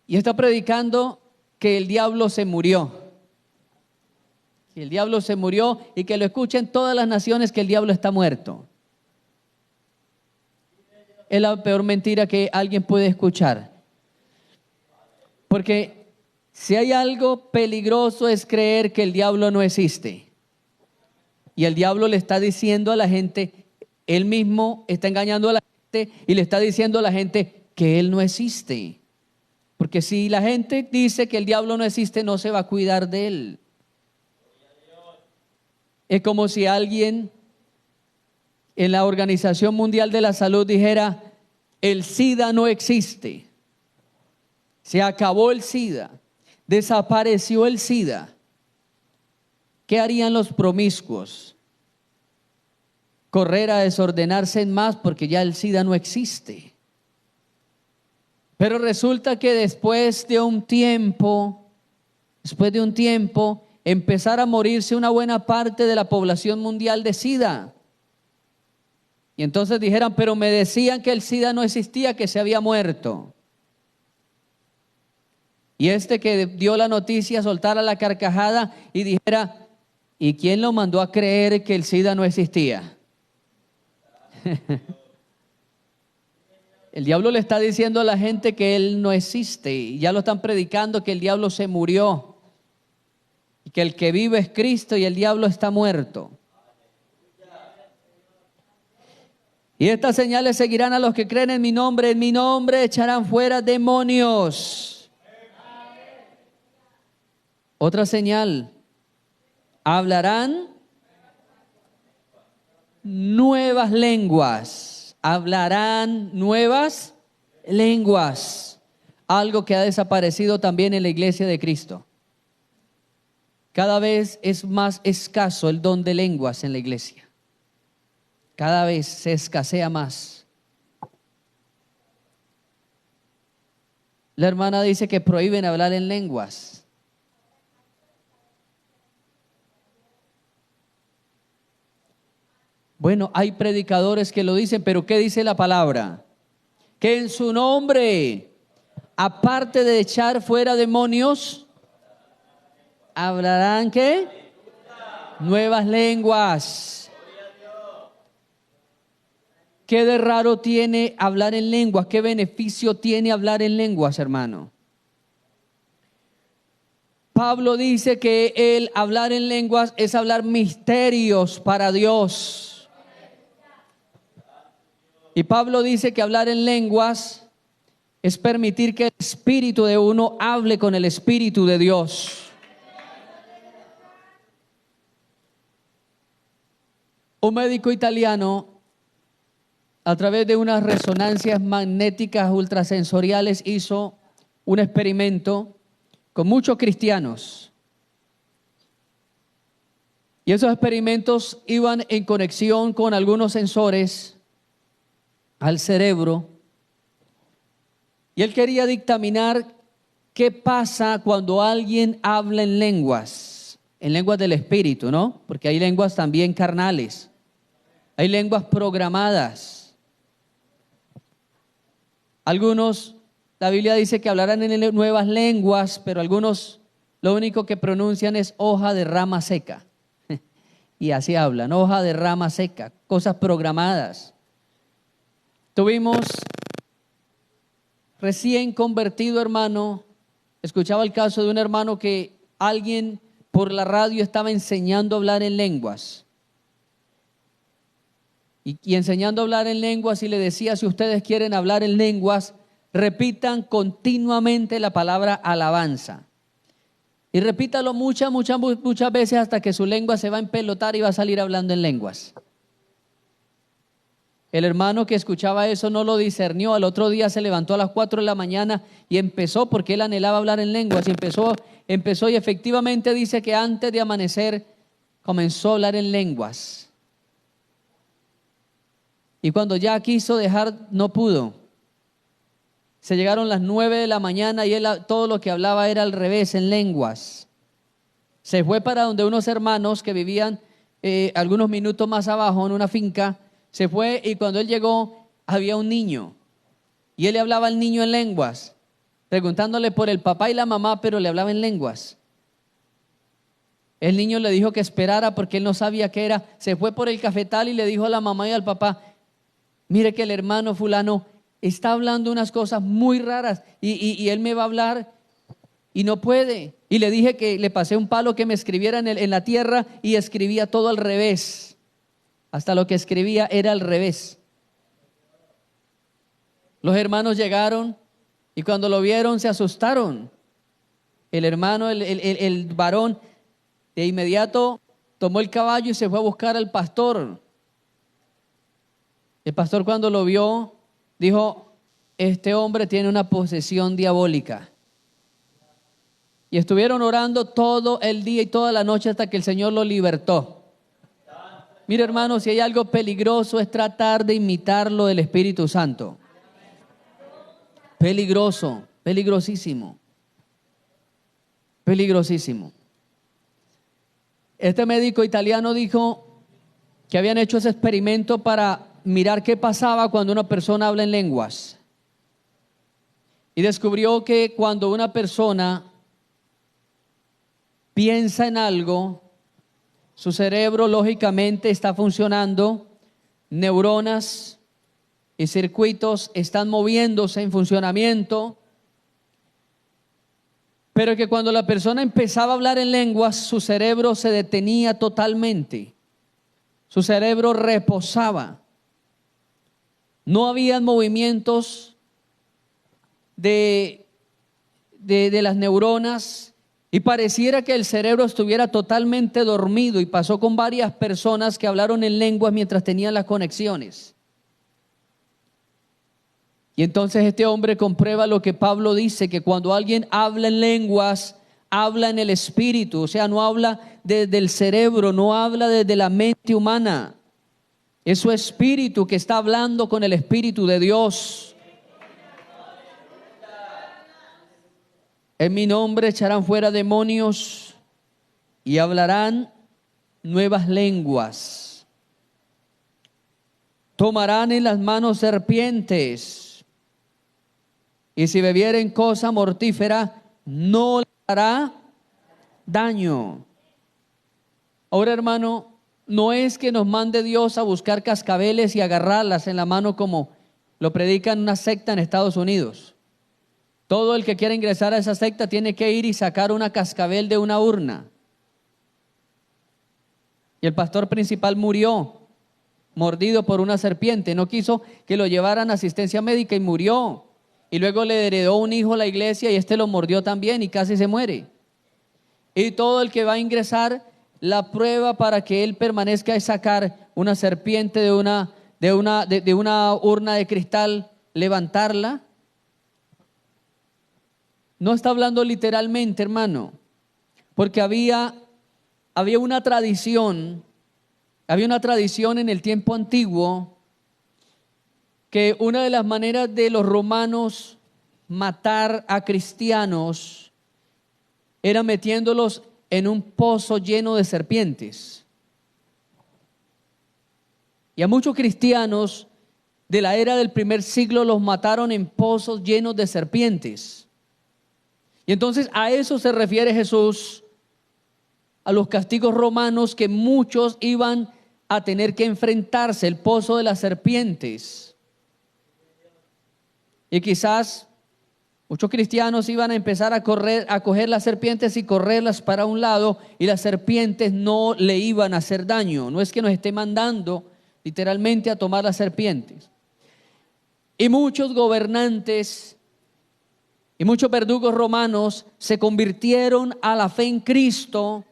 está predicando que el diablo se murió. Que el diablo se murió y que lo escuchen todas las naciones que el diablo está muerto. Es la peor mentira que alguien puede escuchar. Porque si hay algo peligroso es creer que el diablo no existe. Y el diablo le está diciendo a la gente, él mismo está engañando a la gente y le está diciendo a la gente que él no existe. Porque si la gente dice que el diablo no existe, no se va a cuidar de él. Es como si alguien en la Organización Mundial de la Salud dijera, el SIDA no existe. Se acabó el SIDA. Desapareció el SIDA. ¿Qué harían los promiscuos? Correr a desordenarse más porque ya el SIDA no existe. Pero resulta que después de un tiempo, empezara a morirse una buena parte de la población mundial de SIDA. Y entonces dijeran, pero me decían que el SIDA no existía, que se había muerto. Y que dio la noticia soltara la carcajada y dijera, ¿y quién lo mandó a creer que el SIDA no existía? El diablo le está diciendo a la gente que él no existe y ya lo están predicando que el diablo se murió y que el que vive es Cristo y el diablo está muerto. Y estas señales seguirán a los que creen en mi nombre echarán fuera demonios. Otra señal, hablarán nuevas lenguas. Hablarán nuevas lenguas. Algo que ha desaparecido también en la iglesia de Cristo. Cada vez es más escaso el don de lenguas en la iglesia. Cada vez se escasea más. La hermana dice que prohíben hablar en lenguas. Bueno, hay predicadores que lo dicen, pero ¿qué dice la palabra? Que en su nombre, aparte de echar fuera demonios, hablarán ¿qué? Nuevas lenguas. ¿Qué de raro tiene hablar en lenguas? ¿Qué beneficio tiene hablar en lenguas, hermano? Pablo dice que el hablar en lenguas es hablar misterios para Dios. Y Pablo dice que hablar en lenguas es permitir que el espíritu de uno hable con el espíritu de Dios. Un médico italiano, a través de unas resonancias magnéticas ultrasensoriales, hizo un experimento con muchos cristianos. Y esos experimentos iban en conexión con algunos sensores al cerebro. Y él quería dictaminar qué pasa cuando alguien habla en lenguas del espíritu, ¿no? Porque hay lenguas también carnales. Hay lenguas programadas. Algunos, la Biblia dice que hablarán en nuevas lenguas, pero algunos lo único que pronuncian es hoja de rama seca. Y así hablan, hoja de rama seca, cosas programadas. Tuvimos recién convertido hermano, escuchaba el caso de un hermano que alguien por la radio estaba enseñando a hablar en lenguas. Y enseñando a hablar en lenguas, y le decía: si ustedes quieren hablar en lenguas, repitan continuamente la palabra alabanza. Y repítalo muchas veces hasta que su lengua se va a empelotar y va a salir hablando en lenguas. El hermano que escuchaba eso no lo discernió. Al otro día se levantó a las 4 de la mañana y empezó, porque él anhelaba hablar en lenguas, y empezó y efectivamente dice que antes de amanecer comenzó a hablar en lenguas. Y cuando ya quiso dejar, no pudo. Se llegaron las 9 de la mañana y él todo lo que hablaba era al revés, en lenguas. Se fue para donde unos hermanos que vivían algunos minutos más abajo en una finca. Se fue, y cuando él llegó había un niño. Y él le hablaba al niño en lenguas, preguntándole por el papá y la mamá, pero le hablaba en lenguas. El niño le dijo que esperara porque él no sabía qué era. Se fue por el cafetal y le dijo a la mamá y al papá: mire que el hermano fulano está hablando unas cosas muy raras y él me va a hablar y no puede. Y le dije que le pasé un palo que me escribiera en la tierra, y escribía todo al revés. Hasta lo que escribía era al revés. Los hermanos llegaron y cuando lo vieron se asustaron. El hermano, el varón, de inmediato tomó el caballo y se fue a buscar al pastor. El pastor, cuando lo vio, dijo: este hombre tiene una posesión diabólica. Y estuvieron orando todo el día y toda la noche hasta que el Señor lo libertó. Mira, hermano, si hay algo peligroso es tratar de imitar lo del Espíritu Santo. Peligroso, peligrosísimo. Peligrosísimo. Este médico italiano dijo que habían hecho ese experimento para mirar qué pasaba cuando una persona habla en lenguas. Y descubrió que cuando una persona piensa en algo, su cerebro lógicamente está funcionando, neuronas y circuitos están moviéndose en funcionamiento, pero que cuando la persona empezaba a hablar en lenguas, su cerebro se detenía totalmente, su cerebro reposaba, no había movimientos de las neuronas, y pareciera que el cerebro estuviera totalmente dormido. Y pasó con varias personas que hablaron en lenguas mientras tenían las conexiones. Y entonces este hombre comprueba lo que Pablo dice, que cuando alguien habla en lenguas, habla en el espíritu. O sea, no habla desde el cerebro, no habla desde la mente humana. Es su espíritu que está hablando con el Espíritu de Dios. En mi nombre echarán fuera demonios y hablarán nuevas lenguas. Tomarán en las manos serpientes, y si bebieren cosa mortífera, no les hará daño. Ahora, hermano, no es que nos mande Dios a buscar cascabeles y agarrarlas en la mano como lo predican una secta en Estados Unidos. Todo el que quiera ingresar a esa secta tiene que ir y sacar una cascabel de una urna. Y el pastor principal murió mordido por una serpiente. No quiso que lo llevaran a asistencia médica y murió. Y luego le heredó un hijo a la iglesia y este lo mordió también y casi se muere. Y todo el que va a ingresar, la prueba para que él permanezca es sacar una serpiente de una urna de cristal, levantarla. No está hablando literalmente, hermano, porque había una tradición en el tiempo antiguo, que una de las maneras de los romanos matar a cristianos era metiéndolos en un pozo lleno de serpientes. Y a muchos cristianos de la era del primer siglo los mataron en pozos llenos de serpientes. Y entonces a eso se refiere Jesús, a los castigos romanos que muchos iban a tener que enfrentarse, el pozo de las serpientes. Y quizás Muchos cristianos iban a empezar a coger las serpientes y correrlas para un lado, y las serpientes no le iban a hacer daño. No es que nos esté mandando literalmente a tomar las serpientes. Y muchos gobernantes y muchos verdugos romanos se convirtieron a la fe en Cristo,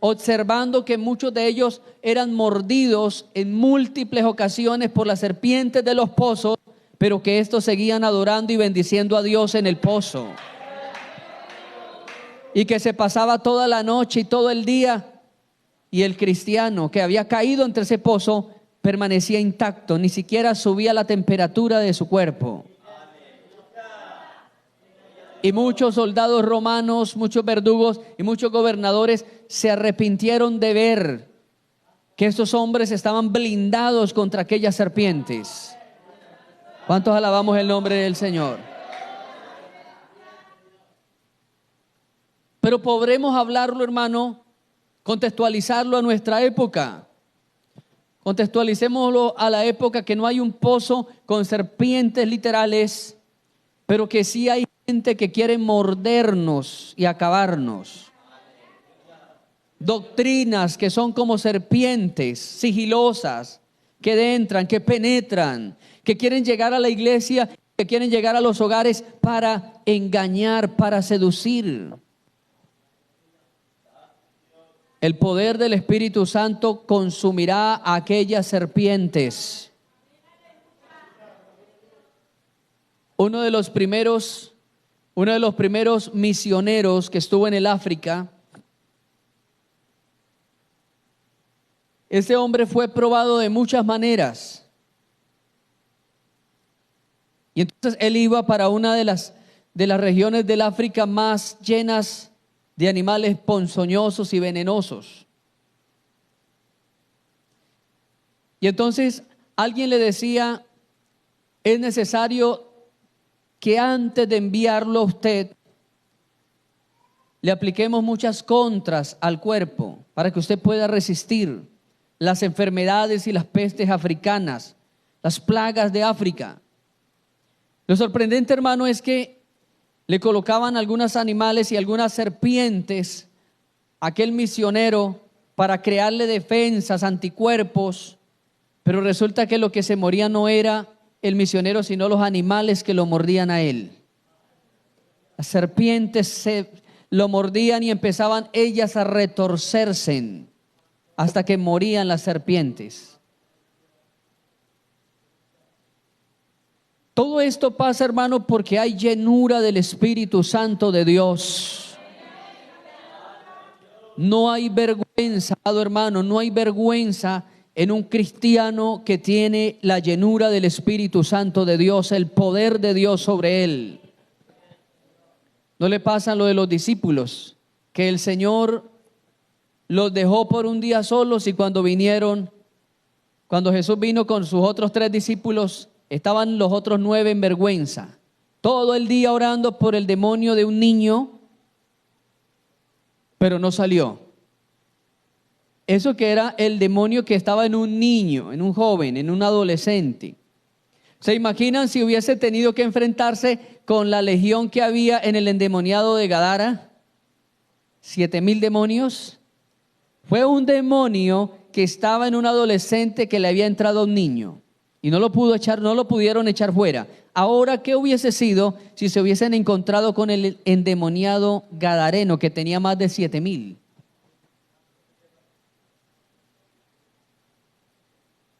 observando que muchos de ellos eran mordidos en múltiples ocasiones por las serpientes de los pozos, pero que estos seguían adorando y bendiciendo a Dios en el pozo. Y que se pasaba toda la noche y todo el día, y el cristiano que había caído entre ese pozo permanecía intacto, ni siquiera subía la temperatura de su cuerpo. Y muchos soldados romanos, muchos verdugos y muchos gobernadores se arrepintieron de ver que estos hombres estaban blindados contra aquellas serpientes. ¿Cuántos alabamos el nombre del Señor? Pero podremos hablarlo, hermano, contextualizarlo a nuestra época. Contextualicémoslo a la época que no hay un pozo con serpientes literales, pero que sí hay gente que quiere mordernos y acabarnos. Doctrinas que son como serpientes sigilosas, que entran, que penetran, que quieren llegar a la iglesia, que quieren llegar a los hogares para engañar, para seducir. El poder del Espíritu Santo consumirá a aquellas serpientes. Uno de los primeros misioneros que estuvo en el África, ese hombre fue probado de muchas maneras. Y entonces él iba para una de las regiones del África más llenas de animales ponzoñosos y venenosos. Y entonces alguien le decía, es necesario que antes de enviarlo a usted, le apliquemos muchas contras al cuerpo para que usted pueda resistir las enfermedades y las pestes africanas, las plagas de África. Lo sorprendente, hermano, es que le colocaban algunos animales y algunas serpientes a aquel misionero para crearle defensas, anticuerpos, pero resulta que lo que se moría no era el misionero, sino los animales que lo mordían a él. Las serpientes lo mordían y empezaban ellas a retorcerse hasta que morían las serpientes. Todo esto pasa, hermano, porque hay llenura del Espíritu Santo de Dios. No hay vergüenza, hermano, no hay vergüenza en un cristiano que tiene la llenura del Espíritu Santo de Dios, el poder de Dios sobre él. ¿No le pasa lo de los discípulos? Que el Señor los dejó por un día solos, y cuando Jesús vino con sus otros 3 discípulos, estaban los otros 9 en vergüenza. Todo el día orando por el demonio de un niño, pero no salió. Eso que era el demonio que estaba en un niño, en un joven, en un adolescente. ¿Se imaginan si hubiese tenido que enfrentarse con la legión que había en el endemoniado de Gadara? 7,000 demonios. Fue un demonio que estaba en un adolescente que le había entrado a un niño. Y no lo pudieron echar fuera. Ahora, ¿qué hubiese sido si se hubiesen encontrado con el endemoniado gadareno que tenía más de 7,000?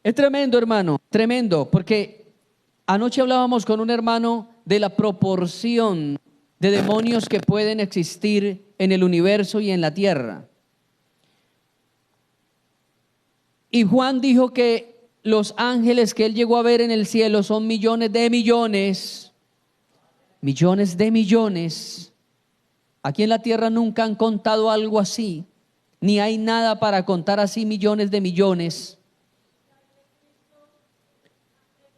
Es tremendo, hermano, tremendo, porque anoche hablábamos con un hermano de la proporción de demonios que pueden existir en el universo y en la tierra. Y Juan dijo que los ángeles que él llegó a ver en el cielo son millones de millones. Millones de millones. Aquí en la tierra nunca han contado algo así, ni hay nada para contar así millones de millones.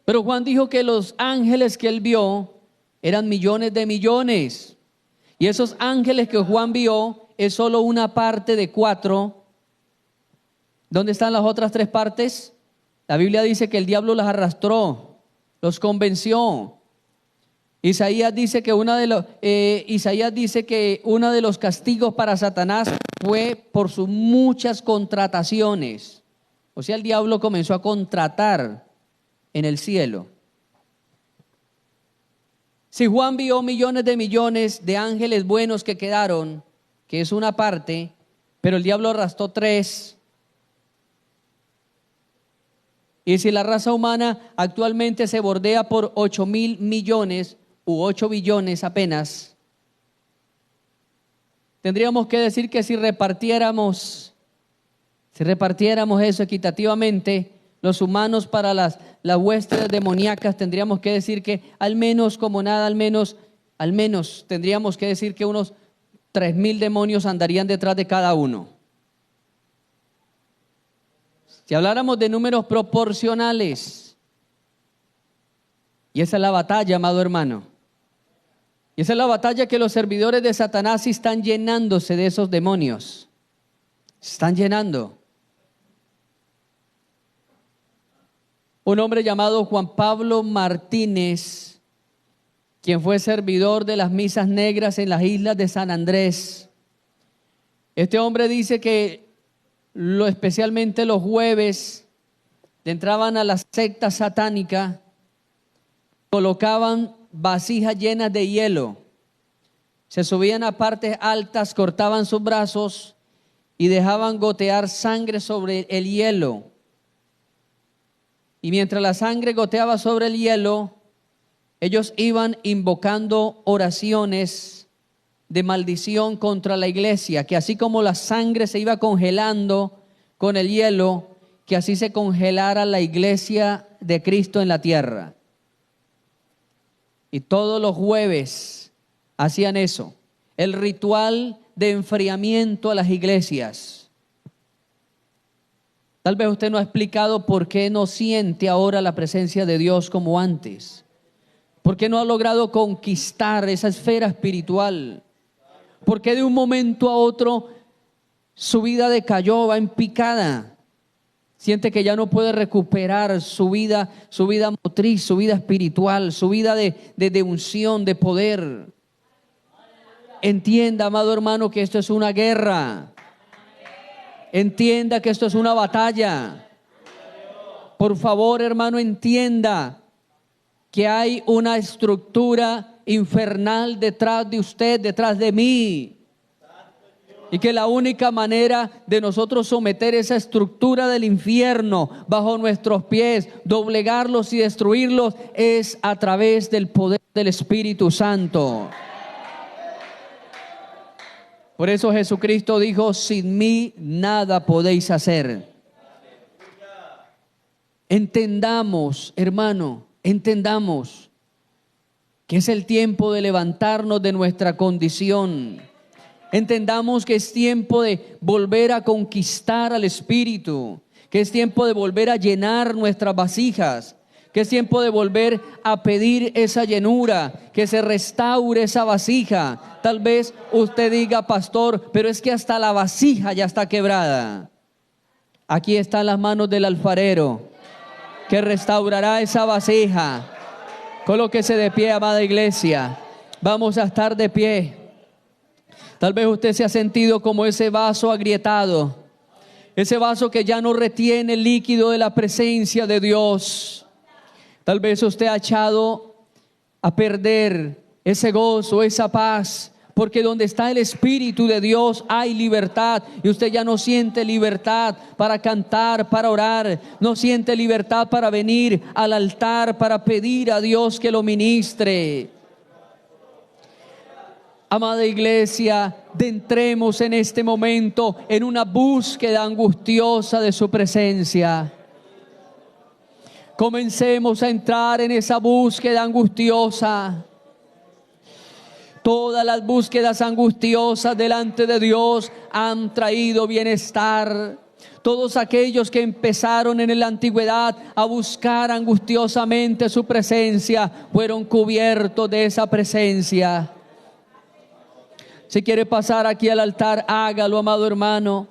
Pero Juan dijo que los ángeles que él vio eran millones de millones. Y esos ángeles que Juan vio es solo una parte de 4. ¿Dónde están las otras 3 partes? La Biblia dice que el diablo las arrastró, los convenció. Isaías dice que Isaías dice que uno de los castigos para Satanás fue por sus muchas contrataciones. O sea, el diablo comenzó a contratar en el cielo. Si Juan vio millones de ángeles buenos que quedaron, que es una parte, pero el diablo arrastró 3. Y si la raza humana actualmente se bordea por 8.000 millones u 8 billones apenas, tendríamos que decir que si repartiéramos eso equitativamente, los humanos para las huestes demoníacas, tendríamos que decir que al menos tendríamos que decir que unos 3.000 demonios andarían detrás de cada uno. Si habláramos de números proporcionales, y esa es la batalla, amado hermano, y esa es la batalla que los servidores de Satanás están llenándose de esos demonios, se están llenando. Un hombre llamado Juan Pablo Martínez, quien fue servidor de las misas negras en las islas de San Andrés. Este hombre dice que especialmente los jueves entraban a la secta satánica, colocaban vasijas llenas de hielo, se subían a partes altas, cortaban sus brazos y dejaban gotear sangre sobre el hielo. Y mientras la sangre goteaba sobre el hielo, ellos iban invocando oraciones de maldición contra la iglesia, que así como la sangre se iba congelando con el hielo, que así se congelara la iglesia de Cristo en la tierra. Y todos los jueves hacían eso, el ritual de enfriamiento a las iglesias. Tal vez usted no ha explicado por qué no siente ahora la presencia de Dios como antes. ¿Por qué no ha logrado conquistar esa esfera espiritual? ¿Por qué de un momento a otro su vida decayó, va en picada? Siente que ya no puede recuperar su vida motriz, su vida espiritual, su vida de unción, de poder. Entienda, amado hermano, que esto es una guerra. Entienda que esto es una batalla. Por favor, hermano, entienda que hay una estructura infernal detrás de usted, detrás de mí. Y que la única manera de nosotros someter esa estructura del infierno bajo nuestros pies, doblegarlos y destruirlos, es a través del poder del Espíritu Santo. Por eso Jesucristo dijo: sin mí nada podéis hacer. Entendamos, hermano, entendamos que es el tiempo de levantarnos de nuestra condición. Entendamos que es tiempo de volver a conquistar al Espíritu, que es tiempo de volver a llenar nuestras vasijas, que es tiempo de volver a pedir esa llenura, que se restaure esa vasija. Tal vez usted diga: pastor, pero es que hasta la vasija ya está quebrada. Aquí están las manos del alfarero, que restaurará esa vasija. Colóquese de pie, amada iglesia. Vamos a estar de pie. Tal vez usted se ha sentido como ese vaso agrietado, ese vaso que ya no retiene el líquido de la presencia de Dios. Tal vez usted ha echado a perder ese gozo, esa paz, porque donde está el Espíritu de Dios hay libertad, y usted ya no siente libertad para cantar, para orar, no siente libertad para venir al altar, para pedir a Dios que lo ministre. Amada iglesia, entremos en este momento en una búsqueda angustiosa de su presencia. Comencemos a entrar en esa búsqueda angustiosa. Todas las búsquedas angustiosas delante de Dios han traído bienestar. Todos aquellos que empezaron en la antigüedad a buscar angustiosamente su presencia fueron cubiertos de esa presencia. Si quiere pasar aquí al altar, hágalo, amado hermano.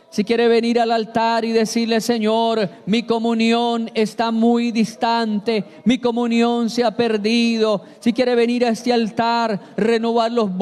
Si quiere venir al altar y decirle: Señor, mi comunión está muy distante, mi comunión se ha perdido. Si quiere venir a este altar, renovar los